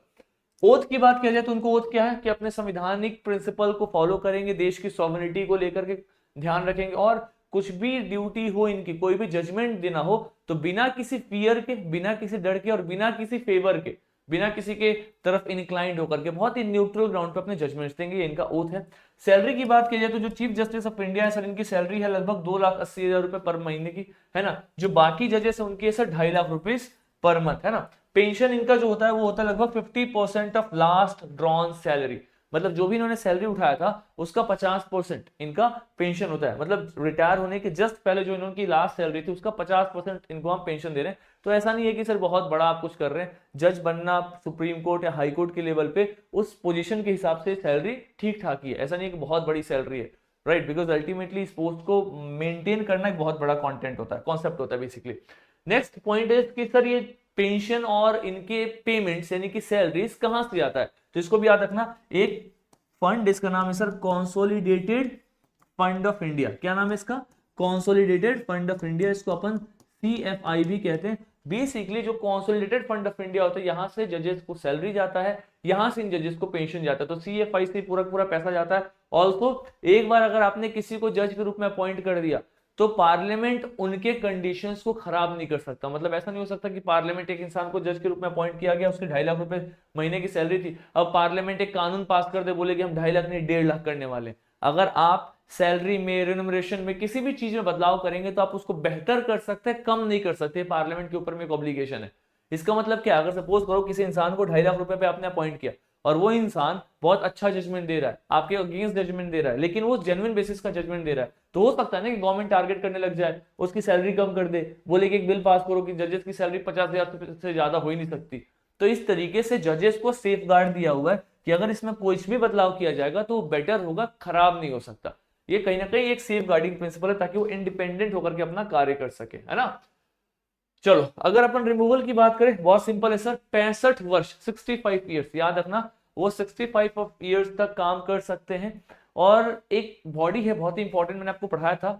ओथ की बात किया जाए तो उनको ओथ क्या है कि अपने संवैधानिक प्रिंसिपल को फॉलो करेंगे, देश की सॉवरेनिटी को लेकर के ध्यान रखेंगे, और कुछ भी ड्यूटी हो इनकी, कोई भी जजमेंट देना हो तो बिना किसी फियर के, बिना किसी डर के और बिना किसी फेवर के, बिना किसी के तरफ इनक्लाइंड होकर के बहुत ही न्यूट्रल ग्राउंड पे अपने जजमेंट्स देंगे, ये इनका ओथ है। सैलरी की बात की जाए तो जो चीफ जस्टिस ऑफ इंडिया है सर, इनकी सैलरी है लगभग 2,80,000 रुपए पर महीने की, है ना। जो बाकी जजेस है उनकी है sir 2.5 lakh rupees per month, है ना। पेंशन इनका जो होता है वो होता है लगभग 50% ऑफ लास्ट ड्रॉन सैलरी, मतलब जो भी इन्होंने सैलरी उठाया था उसका 50% इनका पेंशन होता है। मतलब रिटायर होने के जस्ट पहले जो इनकी लास्ट सैलरी थी उसका 50% इनको हम पेंशन दे रहे हैं। तो ऐसा नहीं है कि सर बहुत बड़ा आप कुछ कर रहे हैं, जज बनना सुप्रीम कोर्ट या हाई कोर्ट के लेवल पे उस पोजीशन के हिसाब से सैलरी ठीक ठाक ही है, ऐसा नहीं है कि बहुत बड़ी सैलरी है, राइट। बिकॉज अल्टीमेटली इस पोस्ट को मेंटेन करना एक बहुत बड़ा कॉन्टेंट होता है, कॉन्सेप्ट होता है बेसिकली। नेक्स्ट पॉइंट है कि सर ये पेंशन और इनके पेमेंट्स यानी कि सैलरीज कहां से आता है, तो इसको भी याद रखना। एक फंड, इसका नाम है sir consolidated fund of India. क्या नाम है इसका? कॉन्सोलिडेटेड फंड ऑफ इंडिया, इसको अपन CFI भी कहते हैं, बेसिकली जो कंसोलिडेटेड फंड ऑफ इंडिया होता है, यहाँ से जजेस को सैलरी जाता है, यहाँ से इन जजेस को पेंशन जाता है, तो CFI से पूरा पूरा पैसा जाता है। ऑल्सो एक बार अगर आपने किसी को जज के रूप में अपॉइंट कर दिया तो पार्लियामेंट उनके कंडीशंस को खराब नहीं कर सकता। मतलब ऐसा नहीं हो सकता कि पार्लियामेंट एक इंसान को जज के रूप में अपॉइंट किया गया, उसके 2.5 लाख रुपए महीने की सैलरी थी, अब पार्लियामेंट एक कानून पास कर दे, बोले कि हम 2.5 लाख नहीं 1.5 लाख करने वाले। अगर आप सैलरी में, रिन्यूमरेशन में, किसी भी चीज में बदलाव करेंगे तो आप उसको बेहतर कर सकते हैं, कम नहीं कर सकते। पार्लियामेंट के ऊपर में एक ऑब्लिगेशन है। इसका मतलब क्या, अगर सपोज करो किसी इंसान को 2.5 लाख रुपए पे आपने अपॉइंट किया और वो इंसान बहुत अच्छा जजमेंट दे रहा है, आपके अगेंस्ट जजमेंट दे रहा है, लेकिन वो जेन्युइन बेसिस का जजमेंट दे रहा है, तो हो सकता है ना कि गवर्नमेंट टारगेट करने लग जाए, उसकी सैलरी कम कर दे, बोले कि एक बिल पास करो कि जजेस की सैलरी 50,000 से ज्यादा हो ही नहीं सकती। तो इस तरीके से जजेस को सेफ गार्ड दिया हुआ है कि अगर इसमें कुछ भी बदलाव किया जाएगा तो बेटर होगा, खराब नहीं हो सकता। ये कहीं ना कहीं एक सेफ गार्डिंग प्रिंसिपल है ताकि वो इंडिपेंडेंट होकर के अपना कार्य कर सके, है ना। चलो अगर अपन रिमूवल की बात करें, बहुत सिंपल है सर, 65 वर्ष 65 ईयर्स, याद रखना वो 65 ईयर्स तक काम कर सकते हैं। और एक बॉडी है बहुत ही इंपॉर्टेंट, मैंने आपको पढ़ाया था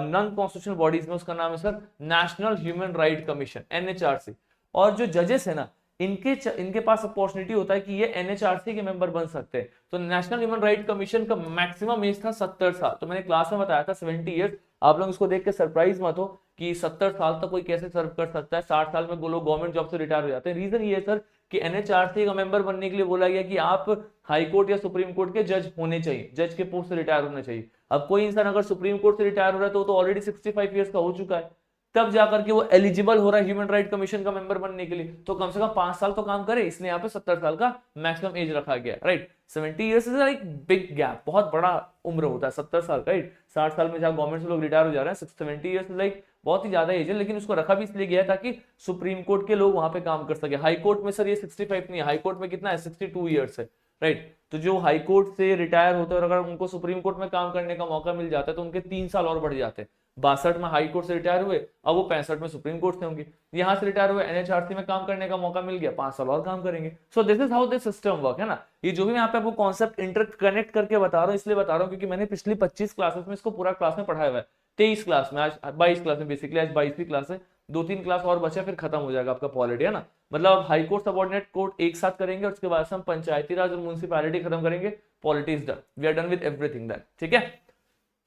नॉन कॉन्स्टिट्यूशनल बॉडीज में, उसका नाम है sir national human right commission, NHRC। और जो जजेस है ना, इनके पास अपॉर्चुनिटी होता है कि ये NHRC के मेंबर बन सकते हैं। तो नेशनल ह्यूमन राइट कमीशन का मैक्सिमम एज था 70 साल, तो मैंने क्लास में बताया था 70 ईयर्स। आप लोग इसको देख के सरप्राइज मत हो कि 70 साल तक कोई कैसे सर्व कर सकता है, 60 साल में वो लोग गवर्नमेंट जॉब से रिटायर हो जाते हैं। रीजन ये है सर कि NHRC का मेंबर बनने के लिए बोला गया कि आप हाई कोर्ट या सुप्रीम कोर्ट के जज होने चाहिए, जज के पोस्ट से रिटायर होना चाहिए। अब कोई इंसान अगर सुप्रीम कोर्ट से रिटायर हो रहा है तो ऑलरेडी 65 ईयर्स का हो चुका है, तब जाकर के वो एलिजिबल हो रहा है ह्यूमन राइट कमीशन का मेंबर बनने के लिए, तो कम से कम 5 साल तो काम करे, इसलिए यहाँ पे 70 साल का मैक्सिमम एज रखा गया, right. 70 years is like big gap, बहुत बड़ा उम्र होता है 70 साल का, राइट। 60 साल में जहाँ गवर्नमेंट से लोग रिटायर हो जा रहे हैं, 70 ईयर्स लाइक बहुत ही ज्यादा एज है, लेकिन उसको रखा भी इसलिए गया ताकि सुप्रीम कोर्ट के लोग वहां पे काम कर सके। हाई कोर्ट में सर ये 65 नहीं है, हाई कोर्ट में कितना है 62 ईयर्स है, राइट। तो जो हाई कोर्ट से रिटायर होते हैं और अगर उनको सुप्रीम कोर्ट में काम करने का मौका मिल जाता है तो उनके 3 साल और बढ़ जाते हैं। 62 में हाई कोर्ट से रिटायर हुए, अब वो 65 में सुप्रीम कोर्ट से होंगे। यहाँ से रिटायर हुए, NHRC में काम करने का मौका मिल गया, 5 साल और काम करेंगे। So this is how this system work, है ना। ये जो भी मैं यहाँ पे आपको कॉन्सेप्ट इंटरकनेक्ट करके बता रहा हूँ, इसलिए बता रहा हूँ क्योंकि मैंने पिछली 25 क्लासेस में इसको पूरा क्लास में पढ़ाया हुआ है। 23 क्लास में, आज 22 क्लास में, बेसिकली आज 22वीं क्लास है, 2-3 क्लास और बचा फिर खत्म हो जाएगा आपका पॉलिटी, है ना। मतलब अब हाई कोर्ट सबऑर्डिनेट कोर्ट एक साथ करेंगे और उसके बाद से हम पंचायती राज और म्युनिसिपैलिटी खत्म करेंगे, polity is done, we are done with everything that, ठीक है।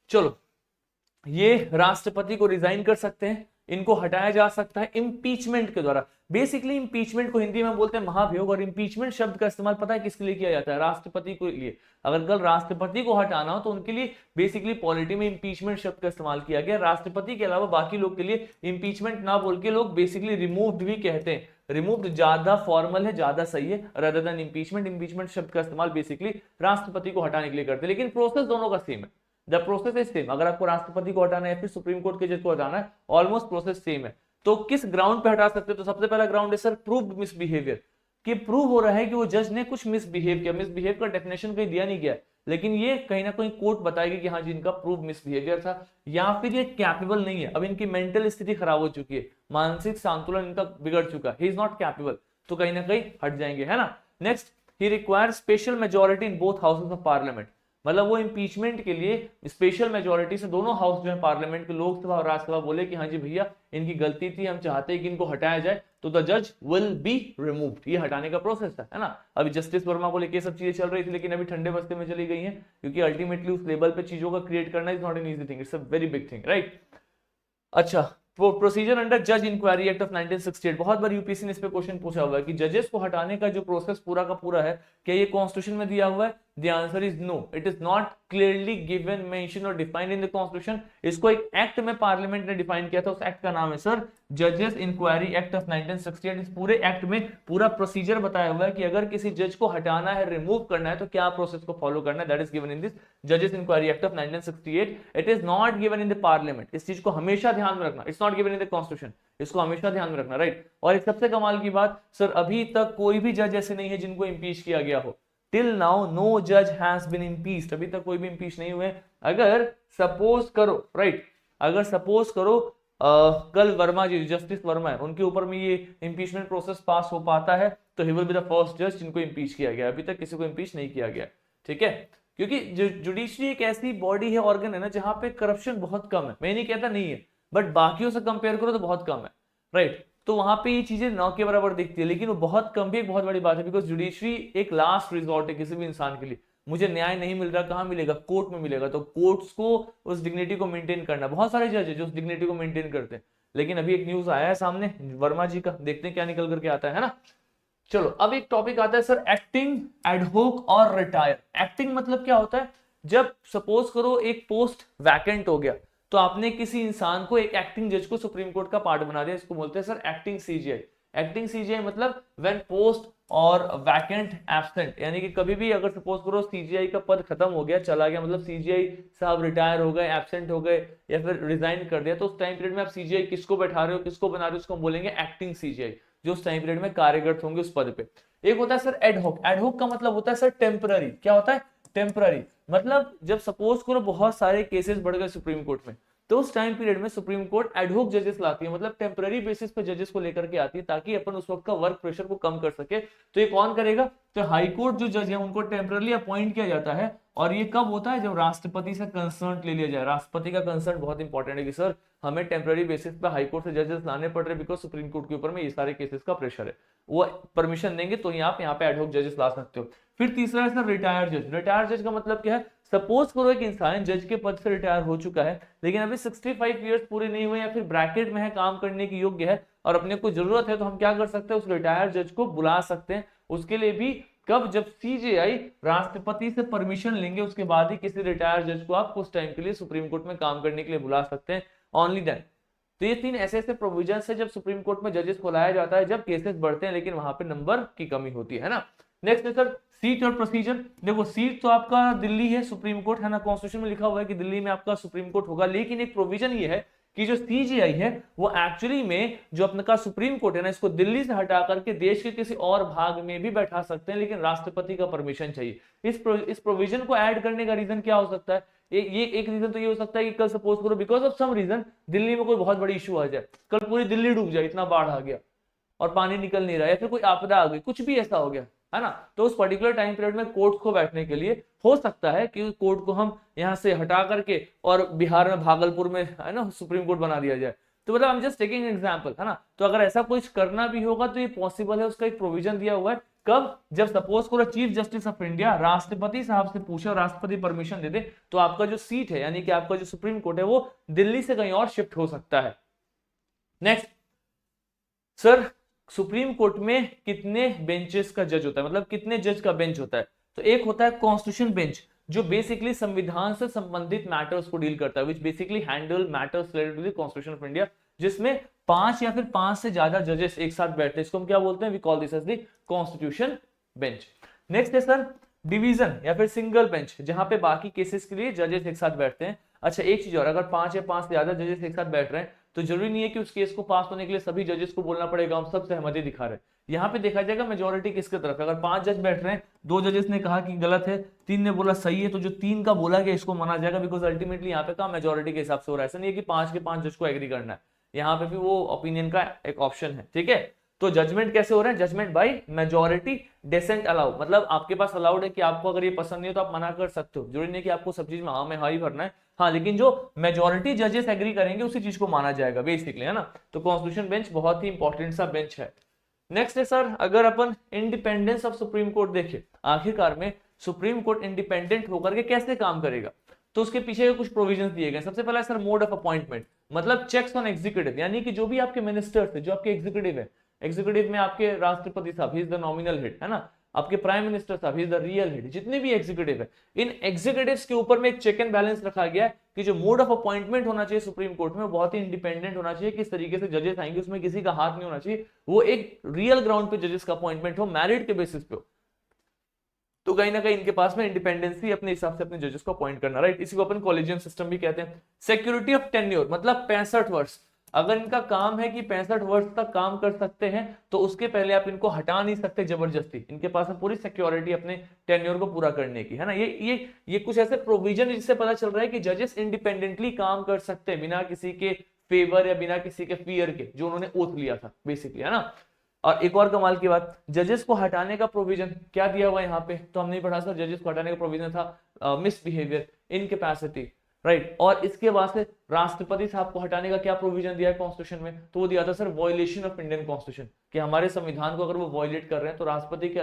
चलो, ये राष्ट्रपति को रिजाइन कर सकते हैं, इनको हटाया जा सकता है इम्पीचमेंट के द्वारा। बेसिकली इम्पीचमेंट को हिंदी में बोलते हैं महाभियोग, और इम्पीचमेंट शब्द का इस्तेमाल पता है किसके लिए किया जाता है, राष्ट्रपति के लिए। अगर कल राष्ट्रपति को हटाना हो तो उनके लिए बेसिकली पॉलिटी में इम्पीचमेंट शब्द का इस्तेमाल किया गया। राष्ट्रपति के अलावा बाकी लोग के लिए इम्पीचमेंट ना बोल के लोग बेसिकली रिमूव्ड भी कहते हैं। रिमूव्ड ज्यादा फॉर्मल है, ज्यादा सही है रादर देन इम्पीचमेंट। इम्पीचमेंट शब्द का इस्तेमाल बेसिकली राष्ट्रपति को हटाने के लिए करते हैं, लेकिन प्रोसेस दोनों का सेम है। The process is same. अगर आपको राष्ट्रपति को हटाना है फिर सुप्रीम कोर्ट के जज को हटाना है, ऑलमोस्ट प्रोसेस सेम है। तो किस ग्राउंड पे हटा सकते हैं, तो सबसे पहला ग्राउंड है सर प्रूव्ड मिसबिहेवियर, कि प्रूव हो रहा है कि वो जज ने कुछ मिसबिहेव किया। मिसबिहेव का डेफिनेशन कहीं दिया नहीं गया, लेकिन ये कहीं ना कहीं कोर्ट बताएगी कि हाँ जी इनका प्रूव मिसबिहेवियर था, या फिर ये कैपेबल नहीं है, अब इनकी मेंटल स्थिति खराब हो चुकी है, मानसिक संतुलन इनका बिगड़ चुका है, ही इज नॉट कैपेबल, तो कहीं ना कहीं हट जाएंगे, है ना। Next, he require special majority in both houses of parliament, मतलब वो इंपीचमेंट के लिए स्पेशल मेजोरिटी से दोनों हाउस जो है पार्लियामेंट के, लोकसभा और राज्यसभा, बोले कि हाँ जी भैया इनकी गलती थी, हम चाहते हैं कि इनको हटाया जाए, तो द जज विल बी रिमूव्ड। ये हटाने का प्रोसेस है ना। अभी जस्टिस वर्मा को लेकर सब चीजें चल रही थी, लेकिन अभी ठंडे बस्ते में चली गई हैं, क्योंकि अल्टीमेटली उस लेवल पे चीजों का क्रिएट करना is not an easy thing, it's a very big thing, right. अच्छा, प्रोसीजर अंडर जज इंक्वायरी एक्ट ऑफ 1968, बहुत बार यूपीएससी ने इस पे क्वेश्चन पूछा हुआ है कि जजेस को हटाने का जो प्रोसेस पूरा का पूरा है, क्या ये कॉन्स्टिट्यूशन में दिया हुआ है। The answer is no, it is not clearly given, mention और डिफाइंड इन द कॉन्स्टिट्यूशन। इसको एक एक्ट में पार्लियामेंट ने डिफाइन किया था, उस एक्ट का नाम है सर जजेस इंक्वायरी एक्ट ऑफ 1968। इस पूरे एक्ट में पूरा प्रोसीजर बताया हुआ है कि अगर किसी जज को हटाना है, रिमूव करना है, तो क्या प्रोसेस को फॉलो करना है, that is given in this जजेस inquiry act of 1968। It is not given in the parliament, इस चीज को हमेशा ध्यान में रखना, it's not given in the constitution, इसको हमेशा ध्यान में रखना, राइट। और एक सबसे कमाल की बात सर, अभी तक कोई भी जज ऐसे नहीं है जिनको इंपीच किया गया हो। टिल नाउ नो जज हैज बीन इम्पीच्ड, अभी तक कोई भी इंपीच नहीं हुए। अगर सपोज करो, राइट, अगर सपोज करो कल वर्मा जी, जस्टिस वर्मा है, उनके ऊपर में ये इंपीचमेंट प्रोसेस पास हो पाता है, तो he will be the first जज जिनको इंपीच किया गया। अभी तक किसी को इंपीच नहीं किया गया, ठीक है, क्योंकि जुडिशरी एक ऐसी बॉडी है, ऑर्गन है ना, जहां पे करप्शन बहुत कम है। मैं नहीं कहता नहीं है, बट बाकियों से कंपेयर करो तो बहुत कम है, राइट। तो वहां पे ये चीजें न के बराबर दिखती है, लेकिन वो बहुत कम भी एक बहुत बड़ी बात है, बिकॉज जुडिशरी एक लास्ट रिजॉर्ट है किसी भी इंसान के लिए। मुझे न्याय नहीं मिल रहा, कहाँ मिलेगा? कोर्ट में मिलेगा। तो कोर्ट्स को उस डिग्निटी को मेंटेन करना, बहुत सारे जज है जो उस डिग्निटी को मेंटेन करते हैं। लेकिन अभी एक न्यूज आया है सामने वर्मा जी का, देखते हैं क्या निकल करके आता है ना। चलो अब एक टॉपिक आता है सर, एक्टिंग, एडहोक और रिटायर। एक्टिंग मतलब क्या होता है? जब सपोज करो एक पोस्ट वैकेंट हो गया, तो आपने किसी इंसान को, एक एक्टिंग जज को सुप्रीम कोर्ट का पार्ट बना दिया, इसको बोलते हैं sir acting CGI. Acting CGI मतलब व्हेन पोस्ट और वैकेंट एब्सेंट, यानी कि कभी भी अगर सपोज करो सीजीआई का पद खत्म हो गया, चला गया, मतलब सीजीआई साहब रिटायर हो गए, एब्सेंट हो गए या फिर रिजाइन कर दिया, तो उस टाइम पीरियड में आप सीजीआई किसको बैठा रहे हो, किसको बना रहे हो, उसको हम बोलेंगे एक्टिंग सीजीआई, जो उस टाइम पीरियड में कार्यरत होंगे उस पद पे। एक होता है सर एडहोक। एडहोक का मतलब होता है सर टेम्पररी। क्या होता है? टेम्पररी। मतलब जब सपोज करो बहुत सारे केसेस बढ़ गए सुप्रीम कोर्ट में, तो उस टाइम पीरियड में सुप्रीम कोर्ट एडहोक जजेस लाती है, मतलब टेम्पररी बेसिस पे जजेस को लेकर के आती है, ताकि अपन उस वक्त का वर्क प्रेशर को कम कर सके। तो ये कौन करेगा? तो हाई कोर्ट जो जज है उनको टेम्पररी अपॉइंट किया जाता है, और ये कब होता है? जब राष्ट्रपति से कंसर्न ले लिया जाए। राष्ट्रपति का कंसर्न बहुत इंपॉर्टेंट है कि सर हमें टेम्पररी बेसिस पे हाई कोर्ट से जजेस लाने पड़ रहे, बिकॉज सुप्रीम कोर्ट के ऊपर में ये सारे केसेस का प्रेशर है। वो परमिशन देंगे तो ही आप यहाँ पे एडहोक जजेस ला सकते हो। फिर तीसरा है सर रिटायर्ड जज। रिटायर्ड जज का मतलब क्या है? सपोज करो एक इंसान जज के पद से रिटायर हो चुका है, लेकिन अभी 65 ईयर्स पूरे नहीं हुए, या फिर ब्रैकेट में है, काम करने की योग्य है, और अपने को जरूरत है, तो हम क्या कर सकते हैं? उस रिटायर्ड जज को बुला सकते हैं। उसके लिए भी कब? जब सीजेआई राष्ट्रपति से परमिशन लेंगे, उसके बाद ही किसी रिटायर्ड जज को आप उस टाइम के लिए सुप्रीम कोर्ट में काम करने के लिए बुला सकते हैं, ओनली देन। तो ये तीन ऐसे ऐसे प्रोविजन है जब सुप्रीम कोर्ट में जजेस को लाया जाता है, जब केसेस बढ़ते हैं, लेकिन वहां पे नंबर की कमी होती है ना। नेक्स्ट है सर सीट और प्रोसीजर। देखो सीट तो आपका दिल्ली है, सुप्रीम कोर्ट है ना, कॉन्स्टिट्यूशन में लिखा हुआ है कि दिल्ली में आपका सुप्रीम कोर्ट होगा, लेकिन एक प्रोविजन ये है कि जो सीजीआई है वो एक्चुअली में जो अपने का सुप्रीम कोर्ट है ना, इसको दिल्ली से हटा करके देश के किसी और भाग में भी बैठा सकते हैं, लेकिन राष्ट्रपति का परमिशन चाहिए। इस प्रोविजन को ऐड करने का रीजन क्या हो सकता है? ये एक रीजन तो ये हो सकता है कि कल सपोज करो because of some reason Delhi में कोई बहुत बड़ी इशू आ जाए, कल पूरी दिल्ली डूब जाए, इतना बाढ़ आ गया और पानी निकल नहीं रहा, या फिर कोई आपदा आ गई, कुछ भी ऐसा हो गया है ना, तो उस पर्टिकुलर टाइम पीरियड में कोर्ट को बैठने के लिए हो सकता है कि कोर्ट को हम यहाँ से हटा करके और बिहार में भागलपुर में है ना सुप्रीम कोर्ट बना दिया जाए। तो मतलब I am just taking example, है ना। तो अगर ऐसा कुछ करना भी होगा तो ये पॉसिबल है, उसका एक प्रोविजन दिया हुआ है। कब? जब सपोज करो चीफ जस्टिस ऑफ इंडिया राष्ट्रपति साहब से पूछे और राष्ट्रपति परमिशन दे दे, तो आपका जो सीट है यानी कि आपका जो सुप्रीम कोर्ट है वो दिल्ली से कहीं और शिफ्ट हो सकता है। नेक्स्ट सर सुप्रीम कोर्ट में कितने बेंचेस का जज होता है, मतलब कितने जज का बेंच होता है? तो एक होता है कॉन्स्टिट्यूशन बेंच, जो बेसिकली संविधान से संबंधित मैटर्स को डील करता है, which basically handle matters related to the constitution of India, जिसमें 5 या फिर 5 से ज्यादा जजेस एक साथ बैठते हैं। इसको हम क्या बोलते हैं? We call this as the constitution bench. Next है सर डिवीजन या फिर सिंगल बेंच, जहां पे बाकी केसेस के लिए जजेस एक साथ बैठते हैं। अच्छा एक चीज और, अगर 5 या 5 से ज्यादा जजेस एक साथ बैठ रहे हैं तो जरूरी नहीं है कि उस केस को पास होने के लिए सभी जजेस को बोलना पड़ेगा हम सब सहमति दिखा रहे हैं। यहाँ पे देखा जाएगा मेजोरिटी किसके तरफ है। अगर 5 जज बैठ रहे हैं, 2 जजेस ने कहा कि गलत है, 3 ने बोला सही है, तो जो 3 का बोला गया इसको माना जाएगा, बिकॉज अल्टीमेटली यहाँ पे काम मेजोरिटी के हिसाब से हो रहा है। ऐसा नहीं है कि 5 के 5 जज को एग्री करना है, यहाँ पे भी वो ओपिनियन का एक ऑप्शन है, ठीक है। तो जजमेंट कैसे हो रहा है? Judgment by majority, dissent allow, मतलब आपके पास अलाउड है कि आपको अगर ये पसंद नहीं है तो आप मना कर सकते हो, जरूरी नहीं कि आपको सब चीज में हाँ में हाँ ही भरना है, हाँ, लेकिन जो मेजोरिटी जजेस एग्री करेंगे उसी चीज को माना जाएगा बेसिकली, है ना। तो कॉन्स्टिट्यूशन बेंच बहुत ही इंपॉर्टेंट सा बेंच है। नेक्स्ट है सर अगर अपन इंडिपेंडेंस ऑफ सुप्रीम कोर्ट देखें, आखिरकार में सुप्रीम कोर्ट इंडिपेंडेंट होकर के कैसे काम करेगा, तो उसके पीछे कुछ प्रोविजंस दिए गए। सबसे पहला सर मोड ऑफ अपॉइंटमेंट, मतलब चेक्स ऑन एग्जीक्यूटिव, यानी कि जो भी आपके मिनिस्टर्स है, जो आपके एग्जीक्यूटिव है, एग्जीक्यूटिव में आपके राष्ट्रपति साहब he is the nominal head, है ना, आपके प्राइम मिनिस्टर साहब he is the real head, जितने भी एग्जीक्यूटिव है, इन एग्जीक्यूटिव्स के ऊपर में एक चेक एंड बैलेंस रखा गया है कि जो मोड ऑफ अपॉइंटमेंट होना चाहिए सुप्रीम कोर्ट में बहुत ही इंडिपेंडेंट होना चाहिए। किस तरीके से जजेस आएंगे उसमें किसी का हाथ नहीं होना चाहिए, वो एक रियल ग्राउंड पे जजेस का अपॉइंटमेंट हो, मेरिट के बेसिस पे हो। तो कहीं ना कहीं इनके पास में इंडिपेंडेंसी अपने हिसाब से अपने जजेस को अपॉइंट करना, राइट। इसी को अपन कॉलेजियम सिस्टम भी कहते हैं। सिक्योरिटी ऑफ टेन्योर, मतलब 65 वर्ष, अगर इनका काम है कि 65 वर्ष तक काम कर सकते हैं तो उसके पहले आप इनको हटा नहीं सकते जबरदस्ती। इनके पास में पूरी सिक्योरिटी अपने टेन्योर को पूरा करने की, है ना। ये कुछ ऐसे प्रोविजन है जिससे पता चल रहा है कि जजेस इंडिपेंडेंटली काम कर सकते हैं बिना किसी के फेवर या बिना किसी के फियर के, जो उन्होंने ओथ लिया था बेसिकली, है ना। और एक और कमाल की बात, जजेस को हटाने का प्रोविजन क्या दिया हुआ है यहाँ पे, तो हमने पढ़ा सर जजेस को हटाने का प्रोविजन था मिसबिहेवियर, इनकैपेसिटी, राइट। और इसके बाद से राष्ट्रपति साहब को हटाने का क्या प्रोविजन दिया है कॉन्स्टिट्यूशन में, तो वो दिया था sir violation of Indian constitution, कि हमारे संविधान को अगर वो वॉयलेट कर रहे हैं तो राष्ट्रपति के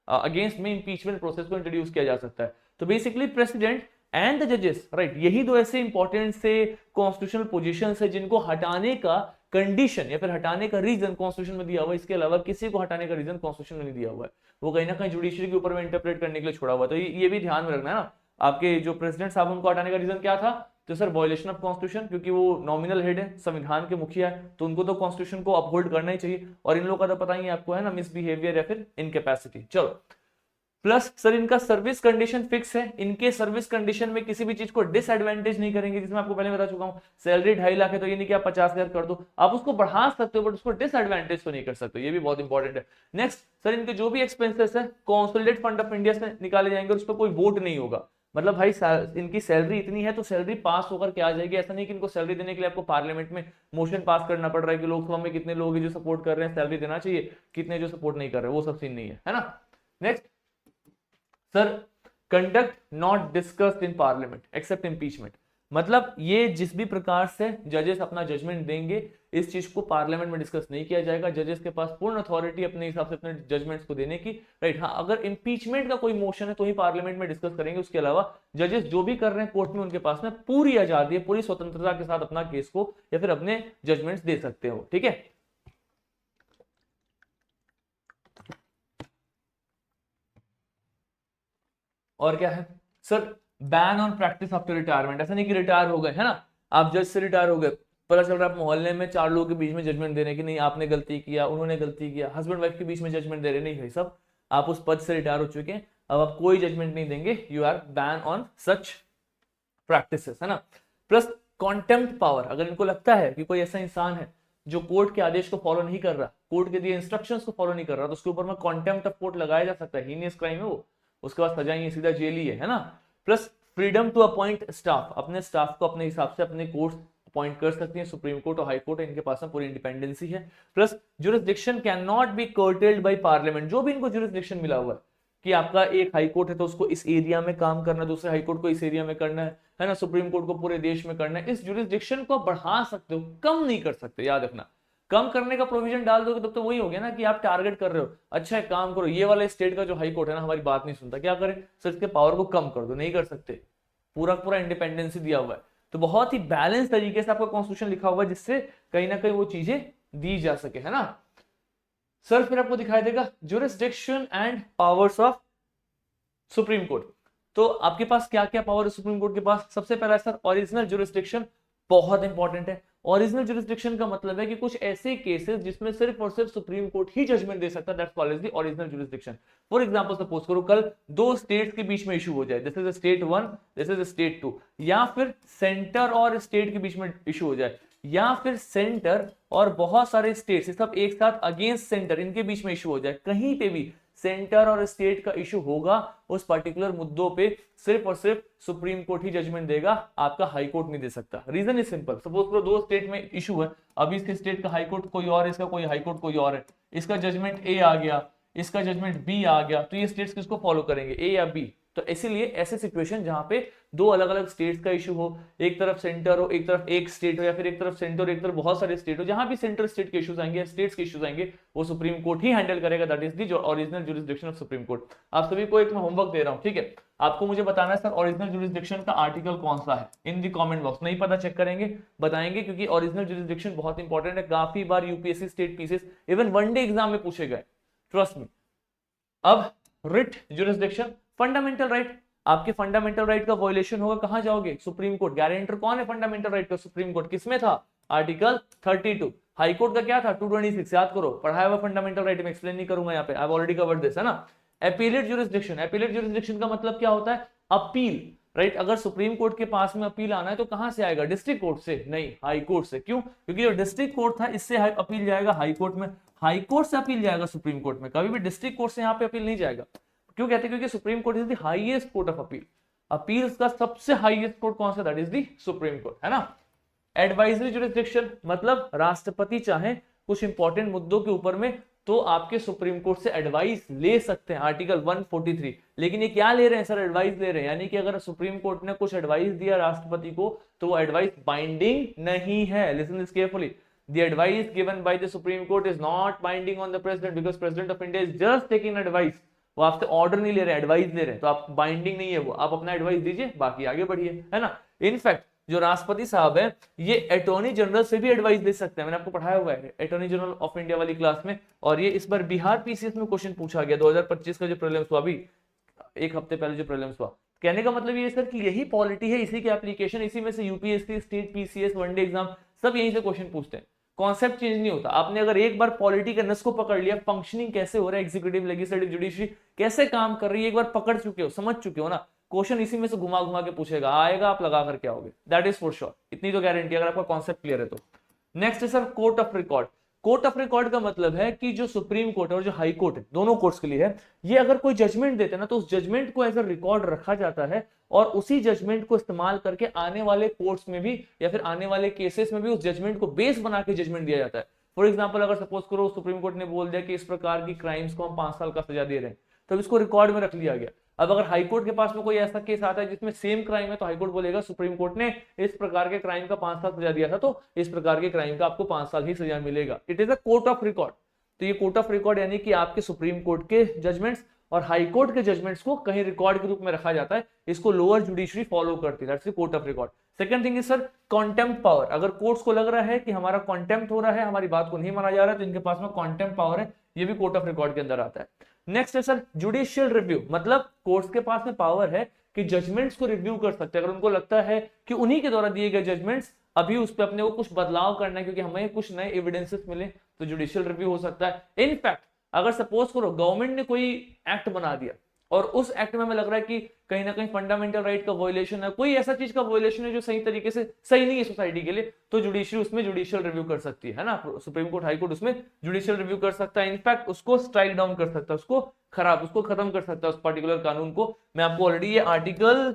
अगेंस्ट में इंपीचमेंट प्रोसेस को इंट्रोड्यूस किया जा सकता है। तो बेसिकली प्रेसिडेंट एंड द जजेस, राइट, यही दो ऐसे इंपॉर्टेंट से कॉन्स्टिट्यूशनल पोजीशंस है जिनको हटाने का कंडीशन या फिर हटाने का रीजन कॉन्स्टिट्यूशन में दिया हुआ है। इसके अलावा किसी को हटाने का रीजन कॉन्स्टिट्यूशन में नहीं दिया हुआ है, वो कहीं ना कहीं जुडिशरी के ऊपर में इंटरप्रेट करने के लिए छोड़ा हुआ। तो ये भी ध्यान में रखना है ना, आपके जो प्रेसिडेंट साहब उनको हटाने का रीजन क्या था, तो सर वॉयलेशन ऑफ कॉन्स्टिट्यूशन, क्योंकि वो नॉमिनल हेड है, संविधान के मुखिया है, तो उनको तो कॉन्स्टिट्यूशन को अपहोल्ड करना ही चाहिए। और इन लोगों का तो पता ही आपको है ना, मिसबिहेवियर या फिर इनकैपेसिटी। चलो, प्लस सर इनका सर्विस कंडीशन फिक्स है, इनके सर्विस कंडीशन में किसी भी चीज को डिसएडवांटेज नहीं करेंगे, जिसमें आपको पहले बता चुका हूं। सैलरी 2.5 लाख है तो ये नहीं कि आप 50,000 कर दो, आप उसको बढ़ा सकते हो बट उसको डिसएडवांटेज तो नहीं कर सकते, ये भी बहुत इंपॉर्टेंट है। नेक्स्ट सर, इनके जो भी एक्सपेंसेस है कॉन्सोलिडेट फंड ऑफ इंडिया से निकाले जाएंगे और उस पर कोई वोट नहीं होगा। मतलब भाई इनकी सैलरी इतनी है तो सैलरी पास होकर के आ जाएगी, ऐसा नहीं कि इनको सैलरी देने के लिए आपको पार्लियामेंट में मोशन पास करना पड़ रहा है कि लोकसभा में कितने लोग हैं जो सपोर्ट कर रहे हैं सैलरी देना चाहिए, कितने जो सपोर्ट नहीं कर रहे, वो सब सीन नहीं है ना। Next sir, conduct not discussed in parliament except impeachment, मतलब ये जिस भी प्रकार से जजेस अपना जजमेंट देंगे इस चीज को पार्लियामेंट में डिस्कस नहीं किया जाएगा। जजेस के पास पूर्ण अथॉरिटी अपने हिसाब से अपने जजमेंट्स को देने की, राइट। हाँ, अगर इंपीचमेंट का कोई मोशन है तो ही पार्लियामेंट में डिस्कस करेंगे, उसके अलावा जजेस जो भी कर रहे हैं कोर्ट में उनके पास में पूरी आजादी है, पूरी स्वतंत्रता के साथ अपना केस को या फिर अपने जजमेंट्स दे सकते हो, ठीक है। और क्या है sir, ban on practice after retirement, ऐसा नहीं कि रिटायर हो गए है ना, आप जज से रिटायर हो गए, पता चल रहा है आप मोहल्ले में 4 लोगों के बीच में जजमेंट दे रहे हैं कि नहीं आपने गलती किया, उन्होंने गलती किया, हस्बैंड वाइफ के बीच में जजमेंट दे रहे नहीं भाई सब, आप उस पद से रिटायर हो चुके हैं, अब आप कोई जजमेंट नहीं देंगे, you are ban on such practices, है ना। प्लस कॉन्टेम्प्ट पावर, अगर इनको लगता है कि कोई ऐसा इंसान है जो कोर्ट के आदेश को फॉलो नहीं कर रहा, कोर्ट के दिए इंस्ट्रक्शंस को फॉलो नहीं कर रहा, तो उसके ऊपर में कॉन्टेम्प्ट ऑफ कोर्ट लगाया जा सकता है, हीनियस क्राइम है वो, उसके बाद सजा ही सीधा जेल ही है ना। Plus freedom to appoint staff, अपने स्टाफ को अपने हिसाब से अपने कोर्ट अपॉइंट कर सकती है, सुप्रीम कोर्ट और हाई कोर्ट इनके पास में पूरी इंडिपेंडेंसी है। Plus jurisdiction can not be curtailed by parliament, जो भी इनको जुरिस्डिक्शन मिला हुआ है कि आपका एक हाई कोर्ट है तो उसको इस एरिया में काम करना है, दूसरे हाई कोर्ट को इस एरिया में करना है ना, सुप्रीम कोर्ट को पूरे देश में करना है, इस जुरिस्डिक्शन को बढ़ा सकते हो, कम नहीं कर सकते, याद रखना। कम करने का प्रोविजन डाल दोगे तब तो वही हो गया ना कि आप टारगेट कर रहे हो, अच्छा एक काम करो, ये वाले स्टेट का जो हाई कोर्ट है ना हमारी बात नहीं सुनता, क्या करें सर, इसके पावर को कम कर दो, नहीं कर सकते, पूरा पूरा इंडिपेंडेंसी दिया हुआ है। तो बहुत ही बैलेंस तरीके से आपका कॉन्स्टिट्यूशन लिखा हुआ है जिससे कहीं ना कहीं वो चीजें दी जा सके, है ना। सर फिर आपको दिखाई देगा jurisdiction and powers of supreme court, तो आपके पास क्या क्या पावर है सुप्रीम कोर्ट के पास। सबसे पहला सर ओरिजिनल जुरिस्डिक्शन, बहुत इंपॉर्टेंट है। ओरिजिनल जुरिस्डिक्शन का मतलब है कि कुछ ऐसे केसेस जिसमें सिर्फ और सिर्फ सुप्रीम कोर्ट ही जजमेंट दे सकता है, that's called as the original jurisdiction. For example suppose करो कल 2 स्टेट्स के बीच में इशू हो जाए, this is state 1, this is state 2, या फिर सेंटर और स्टेट के बीच में इशू हो जाए, या फिर सेंटर और बहुत सारे स्टेट सब एक साथ अगेंस्ट सेंटर इनके बीच में इशू हो जाए, कहीं पे भी सेंटर और स्टेट का इशू होगा, उस पर्टिकुलर मुद्दों पे सिर्फ और सिर्फ सुप्रीम कोर्ट ही जजमेंट देगा, आपका हाई कोर्ट नहीं दे सकता। रीजन इज सिंपल, सपोज करो 2 स्टेट में इशू है, अभी इसके स्टेट का हाई कोर्ट कोई और है, इसका कोई हाई कोर्ट कोई और है, इसका जजमेंट ए आ गया, इसका जजमेंट बी आ गया, तो ये स्टेट्स किसको फॉलो करेंगे, ए या बी। तो इसीलिए ऐसे सिचुएशन जहां पे 2 अलग अलग स्टेट्स का इशू हो, एक तरफ सेंटर हो, एक तरफ एक स्टेट हो, या फिर एक तरफ सेंटर और एक तरफ बहुत सारे स्टेट हो, जहां भी सेंटर स्टेट के इश्यूज आएंगे, स्टेट्स के इश्यूज आएंगे, वो सुप्रीम कोर्ट ही हैंडल करेगा, that is the original jurisdiction of supreme court. आप सभी को एक मैं होमवर्क दे रहा हूं, ठीक है, आपको मुझे बताना है सर ओरिजिनल जुरिस्डिक्शन का आर्टिकल कौन सा है, इन दी कमेंट बॉक्स, नहीं पता चेक करेंगे बताएंगे, क्योंकि ओरिजिनल जुरिस्डिक्शन बहुत इंपॉर्टेंट है, काफी बार UPSC state PCS even one day exam में पूछे गए, ट्रस्ट मी। अब रिट जुरिस्डिक्शन, फंडामेंटल राइट, आपके फंडामेंटल राइट का वायलेशन होगा, कहां जाओगे, सुप्रीम कोर्ट। गारंटर कौन है फंडामेंटल राइट का, सुप्रीम कोर्ट। किसमें था, आर्टिकल 32। हाई कोर्ट का क्या था, 226, याद करो, पढ़ाया हुआ फंडामेंटल राइट में, एक्सप्लेन नहीं करूंगा यहाँ पे, I have already covered this, है ना। एपीलेट जुरिस्डिक्शन, एपीलेट जुरिस्डिक्शन का मतलब क्या होता है, अपील, राइट। अगर सुप्रीम कोर्ट के पास में अपील आना है तो कहां से आएगा, डिस्ट्रिक्ट कोर्ट से नहीं, हाई कोर्ट से। क्यों, क्योंकि जो डिस्ट्रिक्ट कोर्ट था इससे अपील जाएगा हाई कोर्ट में, हाई कोर्ट से अपील जाएगा सुप्रीम कोर्ट में, कभी भी डिस्ट्रिक्ट कोर्ट से यहाँ पे अपील नहीं जाएगा। क्यों कहते हैं, क्योंकि supreme court is the highest court of appeal, appeals का सबसे हाईएस्ट कोर्ट कौन सा, that is the supreme court, है ना। एडवाइजरी जुरिस्डिक्शन मतलब राष्ट्रपति चाहे कुछ इंपॉर्टेंट मुद्दों के ऊपर में तो आपके सुप्रीम कोर्ट से एडवाइस ले सकते हैं, आर्टिकल 143। लेकिन ये क्या ले रहे हैं सर, एडवाइस ले रहे हैं, यानी कि अगर सुप्रीम कोर्ट ने कुछ एडवाइस दिया राष्ट्रपति को तो वो एडवाइस बाइंडिंग नहीं है। Listen this carefully, the advice given by the Supreme Court is not binding on the president because president of India is just taking advice। वो आपसे ऑर्डर नहीं ले रहे, एडवाइस ले रहे हैं, तो आप बाइंडिंग नहीं है वो, आप अपना एडवाइस दीजिए, बाकी आगे बढ़िए, है ना। इनफैक्ट जो राष्ट्रपति साहब है ये अटॉर्नी जनरल से भी एडवाइस दे सकते हैं, मैंने आपको पढ़ाया हुआ है अटॉर्नी जनरल ऑफ इंडिया वाली क्लास में। और ये इस बार बिहार पीसीएस में क्वेश्चन पूछा गया 2025 का जो प्रीलिम्स हुआ, अभी एक हफ्ते पहले जो प्रीलिम्स हुआ। कहने का मतलब ये सर कि यही पॉलिटी है, इसी की एप्लीकेशन, इसी में से UPSC, state PCS, one day exam सब यहीं से क्वेश्चन पूछते हैं। कॉन्सेप्ट चेंज नहीं होता। आपने अगर एक बार पॉलिटी के नस को पकड़ लिया, फंक्शनिंग कैसे हो रहा है, एग्जीक्यूटिव, लेजिस्लेटिव, जुडिशरी कैसे काम कर रही है, एक बार पकड़ चुके हो, समझ चुके हो ना, क्वेश्चन इसी में से घुमा घुमा के पूछेगा, आएगा, आप लगा करके आओगे, दैट इज फॉर श्योर। इतनी तो गारंटी अगर आपका कॉन्सेप्ट क्लियर है तो। नेक्स्ट है sir court of record. Court of record का मतलब है कि जो सुप्रीम कोर्ट है और जो हाई कोर्ट है, दोनों कोर्ट्स के लिए है, ये अगर कोई जजमेंट देते हैं ना तो उस जजमेंट को एज अ रिकॉर्ड रखा जाता है और उसी जजमेंट को इस्तेमाल करके आने वाले कोर्ट्स में भी या फिर आने वाले केसेस में भी उस जजमेंट को बेस बना के जजमेंट दिया जाता है। फॉर एग्जाम्पल अगर सपोज करो सुप्रीम कोर्ट ने बोल दिया कि इस प्रकार की क्राइम्स को हम 5 साल का सजा दे रहे हैं, तो इसको रिकॉर्ड में रख लिया गया। अब अगर हाईकोर्ट के पास में कोई ऐसा केस आता है जिसमें सेम क्राइम है तो हाईकोर्ट बोलेगा सुप्रीम कोर्ट ने इस प्रकार के क्राइम का 5 साल सजा दिया था, तो इस प्रकार के क्राइम का आपको 5 साल ही सजा मिलेगा। It is a court of record. तो ये कोर्ट ऑफ रिकॉर्ड यानी कि आपके सुप्रीम कोर्ट के जजमेंट्स और हाई कोर्ट के जजमेंट्स को कहीं रिकॉर्ड के रूप में रखा जाता है, इसको लोअर जुडिशरी फॉलो करती है, that's the court of record. Second thing is sir contempt power. अगर कोर्ट्स को लग रहा है कि हमारा कॉन्टेम्प्ट हो रहा है, हमारी बात को नहीं माना जा रहा है, तो इनके पास में कॉन्टेम्प्ट पावर है, ये भी कोर्ट ऑफ रिकॉर्ड के अंदर आता है। नेक्स्ट है सर जुडिशियल रिव्यू। मतलब कोर्ट्स के पास में पावर है कि जजमेंट्स को रिव्यू कर सकते हैं, अगर उनको लगता है कि उन्हीं के द्वारा दिए गए जजमेंट्स अभी उस पर अपने को कुछ बदलाव करना है क्योंकि हमें कुछ नए एविडेंसेस मिले, तो जुडिशियल रिव्यू हो सकता है। इनफैक्ट अगर सपोज करो गवर्नमेंट ने कोई एक्ट बना दिया और उस एक्ट में हमें लग रहा है कि कहीं ना कहीं फंडामेंटल राइट का वायलेशन है, कोई ऐसा चीज का वायलेशन है जो सही तरीके से सही नहीं है सोसाइटी के लिए, तो जुडिशरी उसमें जुडिशियल रिव्यू कर सकती है ना। सुप्रीम कोर्ट, हाई कोर्ट उसमें जुडिशियल रिव्यू कर सकता है, इनफैक्ट उसको स्ट्राइक डाउन कर सकता है, उसको खत्म कर सकता है उस पर्टिकुलर कानून को। मैं आपको ऑलरेडी ये article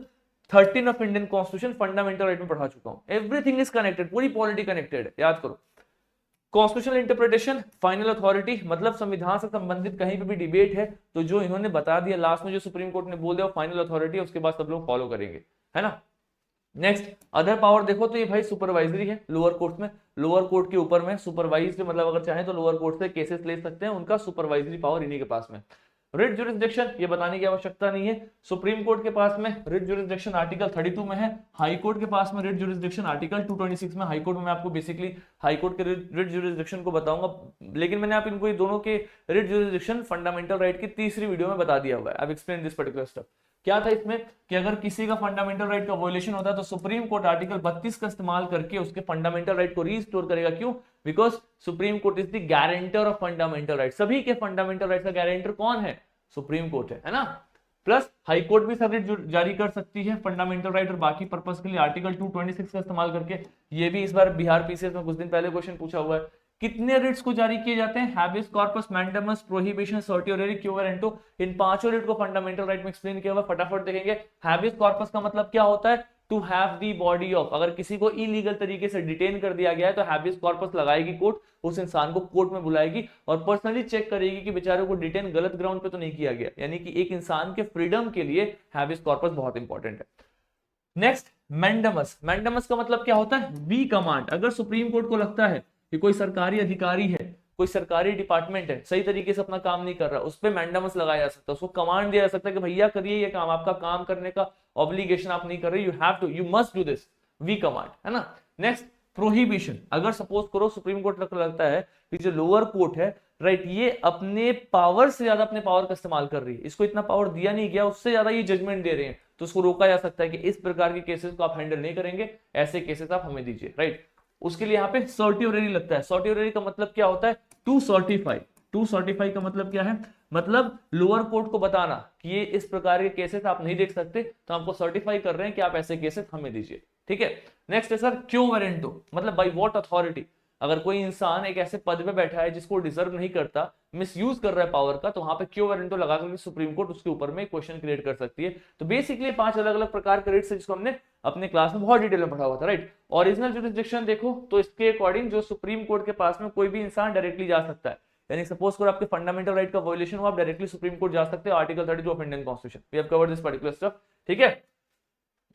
13 of Indian constitution fundamental right में पढ़ा चुका हूं। एवरीथिंग इज कनेक्टेड, पूरी पॉलिटी कनेक्टेड है, याद करो। कॉन्स्टिट्यूशनल इंटरप्रिटेशन, फाइनल अथॉरिटी, मतलब संविधान से संबंधित कहीं पे भी डिबेट है तो जो इन्होंने बता दिया लास्ट में, जो सुप्रीम कोर्ट ने बोल दिया वो फाइनल अथॉरिटी है, उसके बाद सब लोग फॉलो करेंगे, है ना। नेक्स्ट अदर पावर देखो तो ये भाई सुपरवाइजरी है लोअर कोर्ट में, लोअर कोर्ट के ऊपर में सुपरवाइज, मतलब अगर चाहे तो लोअर कोर्ट से केसेस ले सकते हैं, उनका सुपरवाइजरी पावर इन्हीं के पास में। रिट जुरिस्डिक्शन, ये बताने की आवश्यकता नहीं है, सुप्रीम कोर्ट के पास में रिट जुरिस्डिक्शन आर्टिकल 32 में है, हाई कोर्ट के पास में रिट जुरिस्डिक्शन आर्टिकल 226 में। हाई कोर्ट में मैं आपको बेसिकली हाई कोर्ट के रिट जुरिस्डिक्शन को बताऊंगा, लेकिन मैंने आप इनको ये दोनों के रिट जुरिस्डिक्शन फंडामेंटल राइट की तीसरी वीडियो में बता दिया हुआ है। I explain this particular stuff. क्या था इसमें कि अगर किसी का फंडामेंटल राइट का वायलेशन होता है तो सुप्रीम कोर्ट आर्टिकल 32 का इस्तेमाल करके उसके फंडामेंटल राइट को रीस्टोर करेगा। क्यों? Because supreme court is the guarantor of fundamental right. सभी के फंडामेंटल राइट का गारंटर कौन है? सुप्रीम कोर्ट है ना। प्लस हाई कोर्ट भी सब रिट जारी कर सकती है फंडामेंटल राइट और बाकी पर्पस के लिए आर्टिकल 226 का इस्तेमाल करके। ये भी इस बार बिहार पीसीएस में कुछ दिन पहले क्वेश्चन पूछा हुआ है। कितने रिट्स को जारी किए जाते हैं? Habeas corpus, mandamus, prohibition, certiorari, quo warranto. इन पांचों रिट को फंडामेंटल राइट में एक्सप्लेन किया हुआ, फटाफट देखेंगे। हैबियस कॉर्पस का मतलब क्या होता है? To have the body of, अगर किसी को इलीगल तरीके से डिटेन कर दिया गया है तो हैबियस कॉर्पस लगाएगी कोर्ट, उस इंसान को कोर्ट में बुलाएगी और पर्सनली चेक करेगी कि बेचारे को डिटेन गलत ग्राउंड पे तो नहीं किया गया। यानी कि एक इंसान के फ्रीडम के लिए हैबियस कॉर्पस बहुत इंपॉर्टेंट है। Next mandamus. मैंडेमस का मतलब क्या होता है? We command. अगर सुप्रीम कोर्ट को लगता है कि कोई सरकारी अधिकारी है, कोई सरकारी डिपार्टमेंट है, सही तरीके से अपना काम नहीं कर रहा, उस पर मैंडेमस लगाया जा सकता है, उसको कमांड दिया जा सकता है कि भैया करिए ये काम, आपका काम करने का ऑब्लिगेशन आप नहीं कर रहे, you have to, you must do this, we command, है ना। Next prohibition. अगर सपोज करो सुप्रीम कोर्ट को लगता है कि जो लोअर कोर्ट है, राइट, ये अपने पावर से ज्यादा अपने पावर का इस्तेमाल कर रही है, इसको इतना पावर दिया नहीं गया, उससे ज्यादा ये जजमेंट दे रहे हैं, तो उसको रोका जा सकता है कि इस प्रकार के केसेस को आप हैंडल नहीं करेंगे, ऐसे केसेस आप हमें दीजिए, राइट। उसके लिए यहाँ पे सर्टियोररी लगता है। सर्टियोररी का मतलब क्या होता है? To certify. टू सर्टिफाई का मतलब क्या है? मतलब लोअर कोर्ट को बताना कि ये इस प्रकार के केसेस आप नहीं देख सकते, तो आपको सर्टिफाई कर रहे हैं कि आप ऐसे केसेस हमें दीजिए, ठीक है। नेक्स्ट है सर क्यो वारंटो। मतलब बाय व्हाट अथॉरिटी। अगर कोई इंसान एक ऐसे पद पे बैठा है जिसको डिजर्व नहीं करता, मिसयूज कर रहा है पावर का, तो वहां पे क्यो वारंटो लगा करके सुप्रीम कोर्ट उसके ऊपर में क्वेश्चन क्रिएट कर सकती है। तो बेसिकली 5 अलग अलग प्रकार के रिट्स है जिसको हमने अपने क्लास में बहुत डिटेल में पढ़ा हुआ था, राइट। ओरिजिनल जुरिस्डिक्शन देखो तो इसके अकॉर्डिंग जो सुप्रीम कोर्ट के पास में कोई भी इंसान डायरेक्टली जा सकता है, यानी सपोज करो आपके फंडामेंटल राइट का वायलेशन हुआ, आप डायरेक्टली सुप्रीम कोर्ट जा सकते हो, article 32 of Indian constitution. We have covered this particular stuff, ठीक है।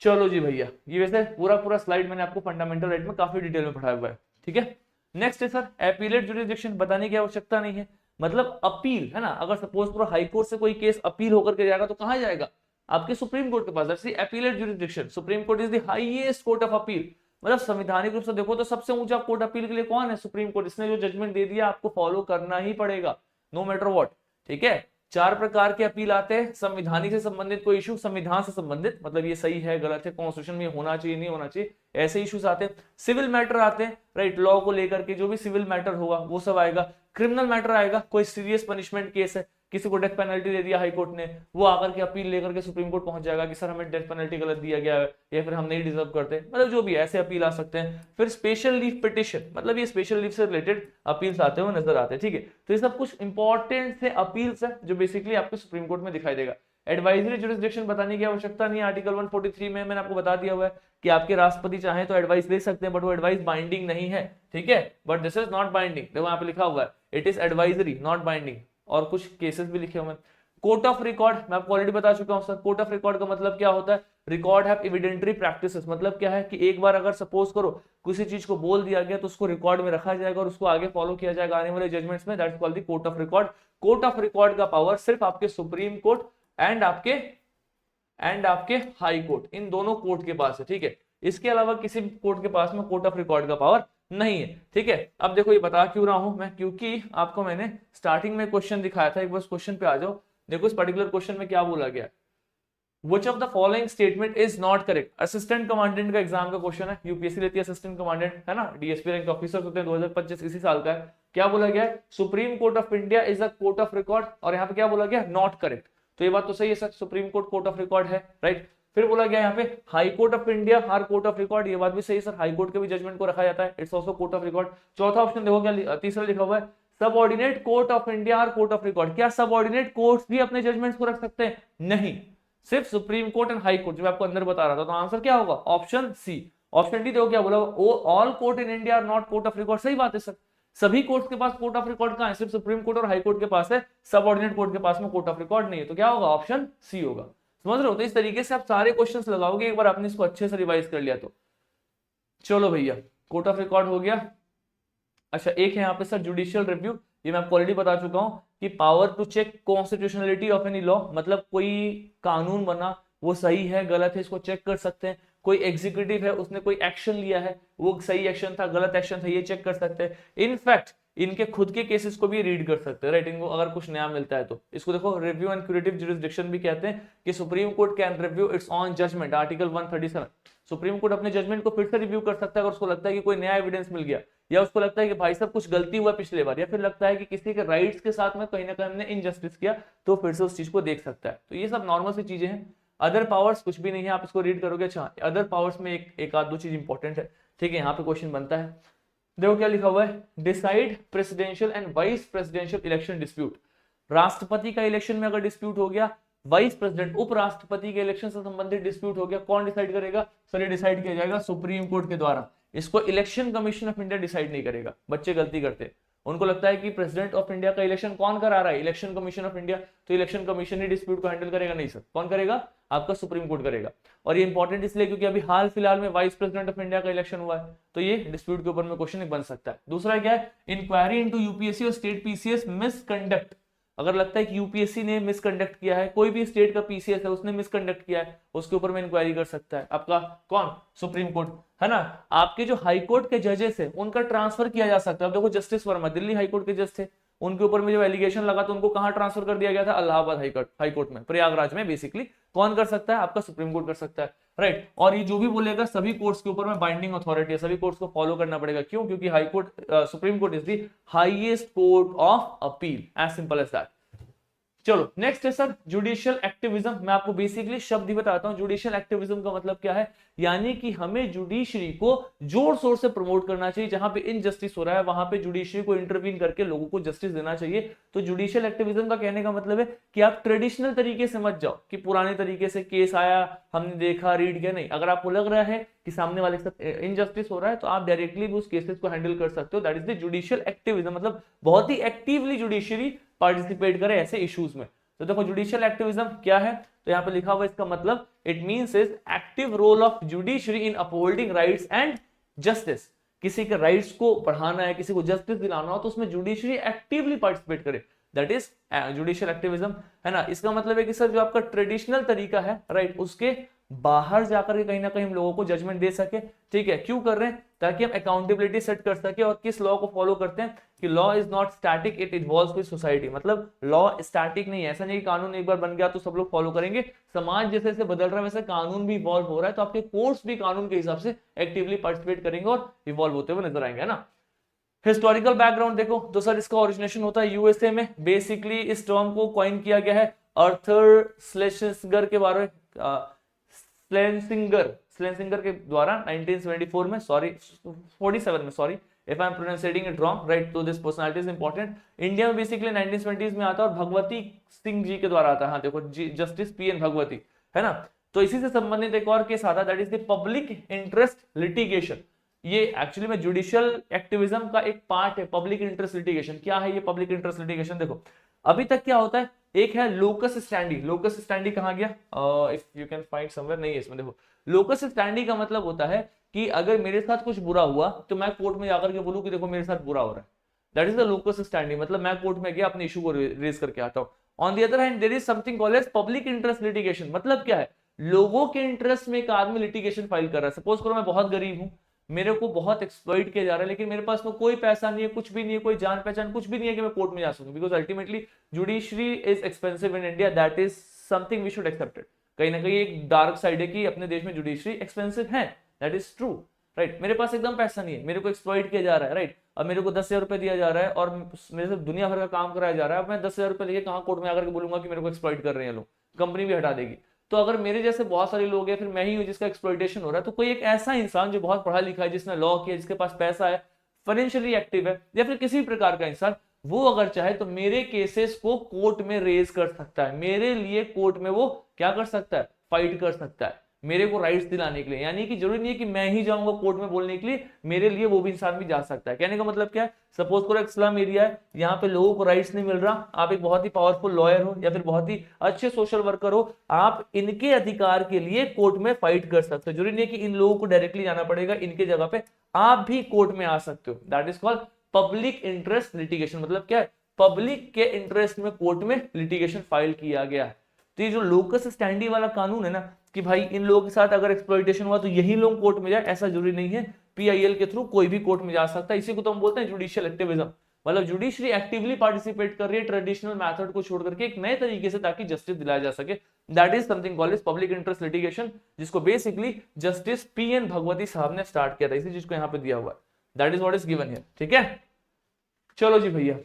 चलो जी भैया, ये वैसे पूरा पूरा स्लाइड मैंने आपको फंडामेंटल राइट में काफी डिटेल में पढ़ाया हुआ है, ठीक है। नेक्स्ट है सर एपीलेट जुरिसडिक्शन, बताने की आवश्यकता नहीं है, मतलब अपील है ना, अगर सपोज करो हाई कोर्ट से कोई केस अपील होकर के जाएगा तो कहां जाएगा, आपके सुप्रीम कोर्ट के पास। That's the appellate jurisdiction, supreme court is the highest court of appeal. मतलब संवैधानिक रूप से देखो तो सबसे ऊंचा कोर्ट अपील के लिए कौन है, सुप्रीम कोर्ट। इसने जो जजमेंट दे दिया आपको फॉलो करना ही पड़ेगा, नो मैटर व्हाट, ठीक है। 4 प्रकार के अपील आते हैं, संविधानिक से संबंधित कोई इशू, संविधान से संबंधित मतलब ये सही है गलत है, कॉन्स्टिट्यूशन में होना चाहिए नहीं होना चाहिए, ऐसे इश्यूज आते हैं। सिविल मैटर आते हैं, राइट, लॉ को लेकर के जो भी सिविल मैटर होगा वो सब आएगा। क्रिमिनल मैटर आएगा, कोई सीरियस पनिशमेंट केस है, किसी को डेथ पेनल्टी दे दिया हाई कोर्ट ने, वो आकर के अपील लेकर के सुप्रीम कोर्ट पहुंच जाएगा कि सर हमें डेथ पेनल्टी गलत दिया गया है या फिर हम नहीं डिजर्व करते, मतलब जो भी ऐसे अपील आ सकते हैं। फिर स्पेशल लीव पिटिशन, मतलब ये स्पेशल लीव से रिलेटेड अपील्स आते हुए नजर आते हैं, ठीक है। तो ये सब कुछ इंपॉर्टेंट से अपील्स है जो बेसिकली आपको सुप्रीम कोर्ट में दिखाई देगा। एडवाइजरी जुरिसडिक्शन बताने की आवश्यकता नहीं है, आर्टिकल 143 में मैंने आपको बता दिया हुआ है कि आपके राष्ट्रपति चाहे तो एडवाइस ले सकते हैं, बट वो एडवाइस बाइंडिंग नहीं है, ठीक है। But this is not binding, देखो यहाँ पे लिखा हुआ है it is advisory not binding, और कुछ केसेस भी लिखे हुए हैं। कोर्ट ऑफ रिकॉर्ड मैं आपको ऑलरेडी बता चुका हूं सर, कोर्ट ऑफ रिकॉर्ड का मतलब क्या होता है, रिकॉर्ड हैव एविडेंटरी प्रैक्टिसेस, मतलब क्या है कि एक बार अगर सपोज करो किसी चीज को बोल दिया गया तो उसको रिकॉर्ड में रखा जाएगा और उसको आगे फॉलो किया जाएगा आने वाले जजमेंट्स में, that's called the court of record. Court of record का पावर सिर्फ आपके सुप्रीम कोर्ट एंड आपके हाई कोर्ट, इन दोनों कोर्ट के पास है, ठीक है। इसके अलावा किसी भी कोर्ट के पास में कोर्ट ऑफ रिकॉर्ड का पावर नहीं है, ठीक है। अब देखो ये बता क्यों रहा हूं मैं, क्योंकि आपको मैंने स्टार्टिंग में क्वेश्चन दिखाया था, एक बार क्वेश्चन पे आ जाओ। देखो इस पर्टिकुलर क्वेश्चन में क्या बोला गया, Which of the following statement is not correct? Assistant commandant का एग्जाम का क्वेश्चन है, यूपीएससी लेती है असिस्टेंट कमांडेंट, है ना, डीएसपी रैंक ऑफिसर होते हैं, 2025 इसी साल का है। क्या बोला गया है, supreme court of India is a court of record, और यहाँ पे क्या बोला गया, नॉट करेक्ट। तो ये बात तो सही है sir, supreme court court of record है, राइट। फिर बोला गया यहाँ पे high court of India her court of record, ये बात भी सही है सर, हाई कोर्ट के भी जजमेंट को रखा जाता है, it's also court of record. चौथा ऑप्शन देखो क्या तीसरा लिखा हुआ है, subordinate court of India her court of record. क्या सबऑर्डिनेट कोर्ट्स भी अपने जजमेंट्स को रख सकते हैं, नहीं, सिर्फ supreme court and high court, जो मैं आपको अंदर बता रहा था। तो आंसर क्या होगा, ऑप्शन सी। ऑप्शन डी देखो क्या बोला, all court in India are not court of record, सही बात है सर, सभी कोर्ट्स के पास कोर्ट ऑफ रिकॉर्ड कहां है, सिर्फ सुप्रीम कोर्ट और हाई कोर्ट के पास है, सबऑर्डिनेट कोर्ट के पास में कोर्ट ऑफ रिकॉर्ड नहीं है। तो क्या होगा, ऑप्शन सी होगा, समझ रहे हो। तो इस तरीके से आप सारे क्वेश्चंस लगाओगे, एक बार आपने इसको अच्छे से रिवाइज कर लिया तो। चलो भैया, कोर्ट ऑफ रिकॉर्ड हो गया। अच्छा एक है यहाँ पे सर जुडिशियल रिव्यू, ये मैं आपको ऑलरेडी बता चुका हूं कि power to check constitutionality of any law, मतलब कोई कानून बना वो सही है गलत है इसको चेक कर सकते हैं। कोई एग्जीक्यूटिव है उसने कोई एक्शन लिया है, वो सही एक्शन था गलत एक्शन था, ये चेक कर सकते हैं। इनफैक्ट इनके खुद के केसेस को भी रीड कर सकते हैं, राइट, इनको अगर कुछ नया मिलता है तो। इसको देखो रिव्यू एंड क्यूरेटिव जुरिसडिक्शन भी कहते हैं कि supreme court can review its own judgment, article 137। Supreme court अपने जजमेंट को फिर से रिव्यू कर सकता है अगर उसको लगता है कि कोई नया एविडेंस मिल गया, या उसको लगता है कि भाई साहब कुछ गलती हुआ पिछले बार, या फिर लगता है कि किसी के राइट्स के साथ में कहीं ना कहीं हमने इनजस्टिस किया, तो फिर से उस चीज को देख सकता है। तो ये सब नॉर्मल सी चीजें हैं, अदर पावर्स कुछ भी नहीं है, आप इसको रीड करोगे। अच्छा अदर पावर्स में एक आध दो चीज इंपॉर्टेंट है, ठीक है, यहाँ पे क्वेश्चन बनता है। देखो क्या लिखा हुआ है, decide presidential and vice presidential election dispute. राष्ट्रपति का इलेक्शन में अगर डिस्प्यूट हो गया, वाइस प्रेसिडेंट उपराष्ट्रपति के इलेक्शन से संबंधित डिस्प्यूट हो गया, कौन डिसाइड करेगा, सर ये डिसाइड किया जाएगा सुप्रीम कोर्ट के द्वारा। इसको election commission of India decide नहीं करेगा। बच्चे गलती करते, उनको लगता है कि प्रेसिडेंट ऑफ इंडिया का इलेक्शन कौन करा रहा है, इलेक्शन कमीशन ऑफ इंडिया, तो इलेक्शन कमीशन ही डिस्प्यूट को हैंडल करेगा। नहीं सर, कौन करेगा, आपका सुप्रीम कोर्ट करेगा। और ये इंपॉर्टेंट इसलिए क्योंकि अभी हाल फिलहाल में वाइस प्रेसिडेंट ऑफ इंडिया का इलेक्शन हुआ है, तो ये डिस्प्यूट के ऊपर में क्वेश्चन बन सकता है। दूसरा क्या है, इंक्वायरी इनटू यूपीएससी और स्टेट पीसीएस मिसकंडक्ट। अगर लगता है कि यूपीएससी ने मिसकंडक्ट किया है, कोई भी स्टेट का पीसीएस है उसने मिसकंडक्ट किया है, उसके ऊपर में इंक्वायरी कर सकता है आपका कौन, सुप्रीम कोर्ट, है ना। आपके जो हाई कोर्ट के जजेस है उनका ट्रांसफर किया जा सकता है। अब देखो justice Verma Delhi high court के जज थे, उनके ऊपर में जब एलिगेशन लगा तो उनको कहां ट्रांसफर कर दिया गया था, इलाहाबाद हाई कोर्ट में, प्रयागराज में। बेसिकली कौन कर सकता है, आपका सुप्रीम कोर्ट कर सकता है, राइट। और ये जो भी बोलेगा सभी कोर्ट्स के ऊपर में बाइंडिंग अथॉरिटी है, सभी कोर्ट्स को फॉलो करना पड़ेगा। क्यों, क्योंकि high court supreme court is the highest court of appeal, as simple as that. चलो नेक्स्ट है सर जुडिशियल एक्टिविज्म। मैं आपको बेसिकली शब्द ही बताता हूं। जुडिशियल एक्टिविज्म का मतलब क्या है, यानी कि हमें जुडिशरी को जोर शोर से प्रमोट करना चाहिए। जहां पे इनजस्टिस हो रहा है वहां पे जुडिशरी को इंटरवीन करके लोगों को जस्टिस देना चाहिए। तो जुडिशियल एक्टिविज्म का कहने का मतलब है कि आप ट्रेडिशनल तरीके से मत जाओ कि पुराने तरीके से केस आया, हमने देखा, रीड किया, नहीं। अगर आपको लग रहा है कि सामने वाले के साथ इनजस्टिस हो रहा है तो आप डायरेक्टली भी उस केसेस को हैंडल कर सकते हो। That is the judicial activism, मतलब बहुत ही एक्टिवली जुडिशरी पार्टिसिपेट करे ऐसे इश्यूज में। तो देखो जुडिशियल एक्टिविज्म क्या है, तो यहाँ पे लिखा हुआ इसका मतलब it means is active role of judiciary in upholding rights and justice. किसी के राइट्स को बढ़ाना है, किसी को जस्टिस दिलाना हो तो उसमें जुडिशरी एक्टिवली पार्टिसिपेट करे, दैट इज जुडिशियल एक्टिविज्म, है ना। इसका मतलब है कि सर जो आपका ट्रेडिशनल तरीका है, राइट, उसके बाहर जाकर के कहीं ना कहीं हम लोगों को जजमेंट दे सके। ठीक है, क्यों कर रहे हैं, ताकि हम अकाउंटेबिलिटी सेट कर सके। और किस लॉ को फॉलो करते हैं कि law is not static, it evolves with society. मतलब लॉ स्टैटिक नहीं है, ऐसा नहीं कि कानून एक बार बन गया तो सब लोग फॉलो करेंगे। समाज जैसे जैसे बदल रहा है वैसे कानून भी इवॉल्व हो रहा है, तो आपके कोर्ट्स भी कानून के हिसाब से एक्टिवली पार्टिसिपेट करेंगे और इवॉल्व होते हुए नजर आएंगे, है ना। हिस्टोरिकल बैकग्राउंड देखो तो सर इसका ओरिजिनेशन होता है यूएसए में। बेसिकली इस टर्म को कॉइन किया गया है आर्थर स्लेसिंगर के बारे में, स्लेसिंगर के द्वारा 1974 में, सॉरी 47 में, sorry if I am pronunciating it wrong, right. तो this personality is important. India में बेसिकली 1920s में आता है और भगवती सिंह जी के द्वारा आता है। हाँ देखो, जस्टिस पीएन भगवती, है ना। तो इसी से संबंधित एक और केस आता है, that is the public interest litigation. ये एक्चुअली में जुडिशियल एक्टिविज्म का एक पार्ट है, पब्लिक इंटरेस्ट लिटिगेशन। क्या है ये पब्लिक इंटरेस्ट लिटिगेशन, देखो अभी तक क्या होता है, एक है लोकस स्टैंडी। लोकस स्टैंडी कहां गया, if you can find somewhere, नहीं है इसमें। देखो लोकस स्टैंडी का मतलब होता है कि अगर मेरे साथ कुछ बुरा हुआ तो मैं कोर्ट में जाकर के बोलूं कि देखो मेरे साथ बुरा हो रहा है, that is the locus standi. मतलब मैं कोर्ट में गया, अपने इशू को रेज करके आता हूं। On the other hand there is something called as public interest litigation. मतलब क्या है, लोगों के इंटरेस्ट में एक आदमी लिटिगेशन फाइल कर रहा है। सपोज करो मैं बहुत गरीब हूं, मेरे को बहुत एक्सप्लॉइट किया जा रहा है, लेकिन मेरे पास में कोई पैसा नहीं है, कुछ भी नहीं है, कोई जान पहचान कुछ भी नहीं है कि मैं कोर्ट में जा सकूं। Because ultimately judiciary is expensive in India, that is something we should accepted. कहीं ना कहीं एक डार्क साइड है कि अपने देश में जुडिशरी एक्सपेंसिव है, दैट इज ट्रू, राइट। मेरे पास एकदम पैसा नहीं है, मेरे को एक्सप्लॉइट किया जा रहा है, राइट। अब मेरे को 10,000 रुपए दिया जा रहा है और मेरे से दुनिया भर का काम कराया जा रहा है। अब मैं 10,000 रुपए लेके कहाँ कोर्ट में आकर के बोलूंगा कि मेरे को एक्सप्लॉइट कर रहे हैं लोग, कंपनी भी हटा देगी। तो अगर मेरे जैसे बहुत सारे लोग हैं, फिर मैं ही हूं जिसका एक्सप्लॉइटेशन हो रहा है। तो कोई एक ऐसा इंसान जो बहुत पढ़ा लिखा है, जिसने लॉ किया, जिसके पास पैसा है, फाइनेंशियली एक्टिव है, या फिर किसी भी प्रकार का इंसान, वो अगर चाहे तो मेरे केसेस को कोर्ट में रेज कर सकता है। मेरे लिए कोर्ट में वो क्या कर सकता है, फाइट कर सकता है, मेरे को राइट्स दिलाने के लिए। यानी कि जरूरी नहीं है कि मैं ही जाऊंगा कोर्ट में बोलने के लिए, मेरे लिए वो भी इंसान भी जा सकता है। कहने का मतलब क्या है, सपोज करो एक स्लम एरिया है, यहाँ पे लोगों को राइट्स नहीं मिल रहा, आप एक बहुत ही पावरफुल लॉयर हो या फिर बहुत ही अच्छे सोशल वर्कर हो, आप इनके अधिकार के लिए कोर्ट में फाइट कर सकते हो। जरूरी नहीं है कि इन लोगों को डायरेक्टली जाना पड़ेगा, इनके जगह पे आप भी कोर्ट में आ सकते हो। That is called public interest litigation. मतलब क्या है, पब्लिक के इंटरेस्ट में कोर्ट में लिटिगेशन फाइल किया गया है। तो ये जो लोकस स्टैंडी वाला कानून है ना, कि भाई इन लोगों के साथ अगर एक्सप्लॉइटेशन हुआ तो यही लोग कोर्ट में जाए, ऐसा जरूरी नहीं है। पीआईएल के थ्रू कोई भी कोर्ट में जा सकता है। इसी को तो हम बोलते हैं जुडिशियल एक्टिविज्म। मतलब जुडिशरी एक्टिवली पार्टिसिपेट कर रही है ट्रेडिशनल मेथड को छोड़ करके एक नए तरीके से, ताकि जस्टिस दिलाया जा सके। That is something called public interest litigation, जिसको बेसिकली जस्टिस पीएन भगवती साहब ने स्टार्ट किया था। इसी चीज को यहाँ पे दिया हुआ है, that is what is given here. ठीक है, चलो जी भैया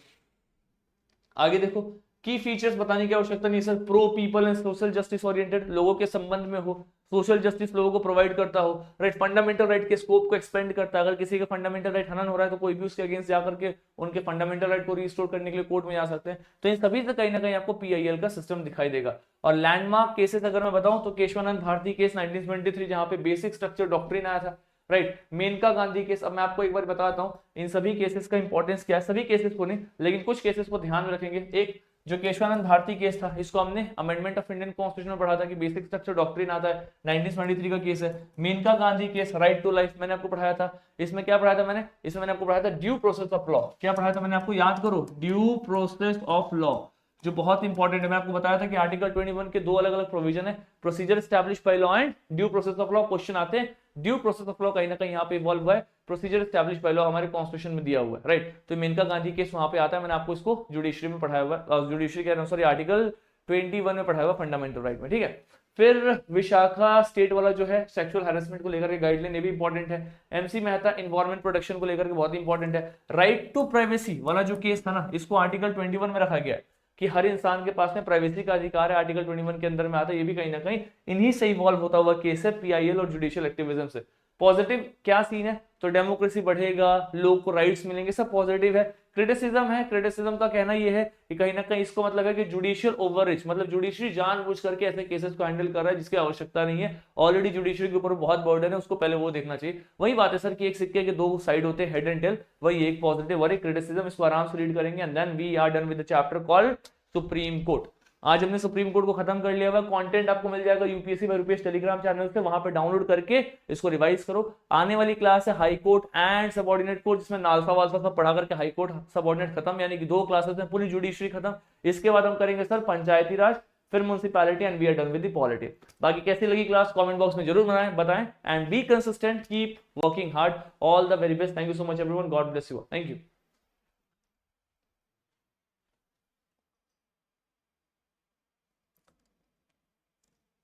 आगे देखो। की फीचर्स बताने की आवश्यकता नहीं sir. Pro people and social justice oriented, लोगों के संबंध में हो, सोशल जस्टिस लोगों को प्रोवाइड करता हो, राइट। फंडामेंटल राइट के स्कोप को एक्सपेंड करता है। अगर किसी का फंडामेंटल राइट हनन हो रहा है तो कोई भी उसके अगेंस्ट जाकर के उनके फंडामेंटल राइट को रिस्टोर करने के लिए कोर्ट में जा सकते हैं। तो इन सभी से कहीं ना कहीं आपको पीआईएल का सिस्टम दिखाई देगा। और लैंडमार्क केसेस अगर मैं बताऊं तो केशवानंद भारती केस 1923, जहां पे बेसिक स्ट्रक्चर डॉक्ट्रिन आया था, राइट। मेनका गांधी केस, अब मैं आपको एक बार बताता हूं इन सभी केसेस का इंपॉर्टेंस क्या है। सभी केसेस को नहीं, लेकिन कुछ केसेस को ध्यान में रखेंगे। एक जो केशवानंद भारती केस था, इसको हमने अमेंडमेंट ऑफ इंडियन कॉन्स्टिट्यूशन में पढ़ा था कि बेसिक स्ट्रक्चर डॉक्ट्रिन आता है, 1923 का केस है। Menaka Gandhi case, right to life, मैंने आपको पढ़ाया था। इसमें क्या पढ़ाया था मैंने, इसमें मैंने आपको पढ़ाया था ड्यू प्रोसेस ऑफ लॉ। क्या पढ़ाया था मैंने आपको, याद करो, ड्यू प्रोसेस ऑफ लॉ, जो बहुत इंपॉर्टेंट है। मैं आपको बताया था कि आर्टिकल 21 के दो अलग अलग प्रोविजन है, procedure establish by law and due process of law. Question आते हैं, ड्यू प्रोसेस ऑफ लॉ कहीं ना कहीं यहाँ पे इवॉल्व हुआ है, प्रोसीजर एस्टैब्लिश बाय लॉ हमारे कॉन्स्टिट्यूशन में दिया हुआ है, राइट। तो मेनका गांधी केस वहां पे आता है, मैंने आपको इसको जुडिशरी में पढ़ाया हुआ, जुडिशरी के अनुसार आर्टिकल 21 में पढ़ाया हुआ फंडामेंटल राइट में, ठीक है। फिर विशाखा स्टेट वाला जो है सेक्सुअल हैरेसमेंट को लेकर के गाइडलाइन, ये भी इंपॉर्टेंट है। एमसी मेहता एनवायरमेंट प्रोटेक्शन को लेकर के बहुत इंपॉर्टेंट है। राइट टू प्राइवेसी वाला जो केस था ना, इसको आर्टिकल 21 में रखा गया है कि हर इंसान के पास में प्राइवेसी का अधिकार है, आर्टिकल 21 के अंदर में आता है। ये भी कहीं ना कहीं इन्हीं से इवॉल्व होता हुआ केस है, पीआईएल और जुडिशियल एक्टिविज्म से। पॉजिटिव क्या सीन है, तो डेमोक्रेसी बढ़ेगा, लोग को राइट्स मिलेंगे, सब पॉजिटिव है। क्रिटिसिज्म है, क्रिटिसिज्म का कहना यह है कि कहीं ना कहीं इसको मतलब है कि जुडिशियल ओवररीच, मतलब जुडिशरी जानबूझ करके ऐसे केसेस को हैंडल कर रहा है जिसकी आवश्यकता नहीं है। ऑलरेडी जुडिशरी के ऊपर बहुत बर्डन है, उसको पहले वो देखना चाहिए। वही बात है सर कि एक सिक्के के दो साइड होते हैं, हेड एंड टेल, वही एक पॉजिटिव और एक क्रिटिसिज्म। इसको आराम से रीड करेंगे and then we are done with the chapter called supreme court. आज हमने सुप्रीम कोर्ट को खत्म कर लिया हुआ। कंटेंट आपको मिल जाएगा UPSC by UPS Telegram channel से, वहां पे डाउनलोड करके इसको रिवाइज करो। आने वाली क्लास है high court and subordinate court, जिसमें नालसा वालसा सब पढ़ा करके हाई कोर्ट सबऑर्डिनेट खत्म, यानी कि 2 क्लासेस में पूरी जुडिशरी खत्म। इसके बाद हम करेंगे सर पंचायती राज, फिर municipality and we are done with the polity. बाकी कैसी लगी क्लास कमेंट बॉक्स में जरूर बताएं and be consistent, keep working hard. All the very best. Thank you so much everyone, God bless you, thank you.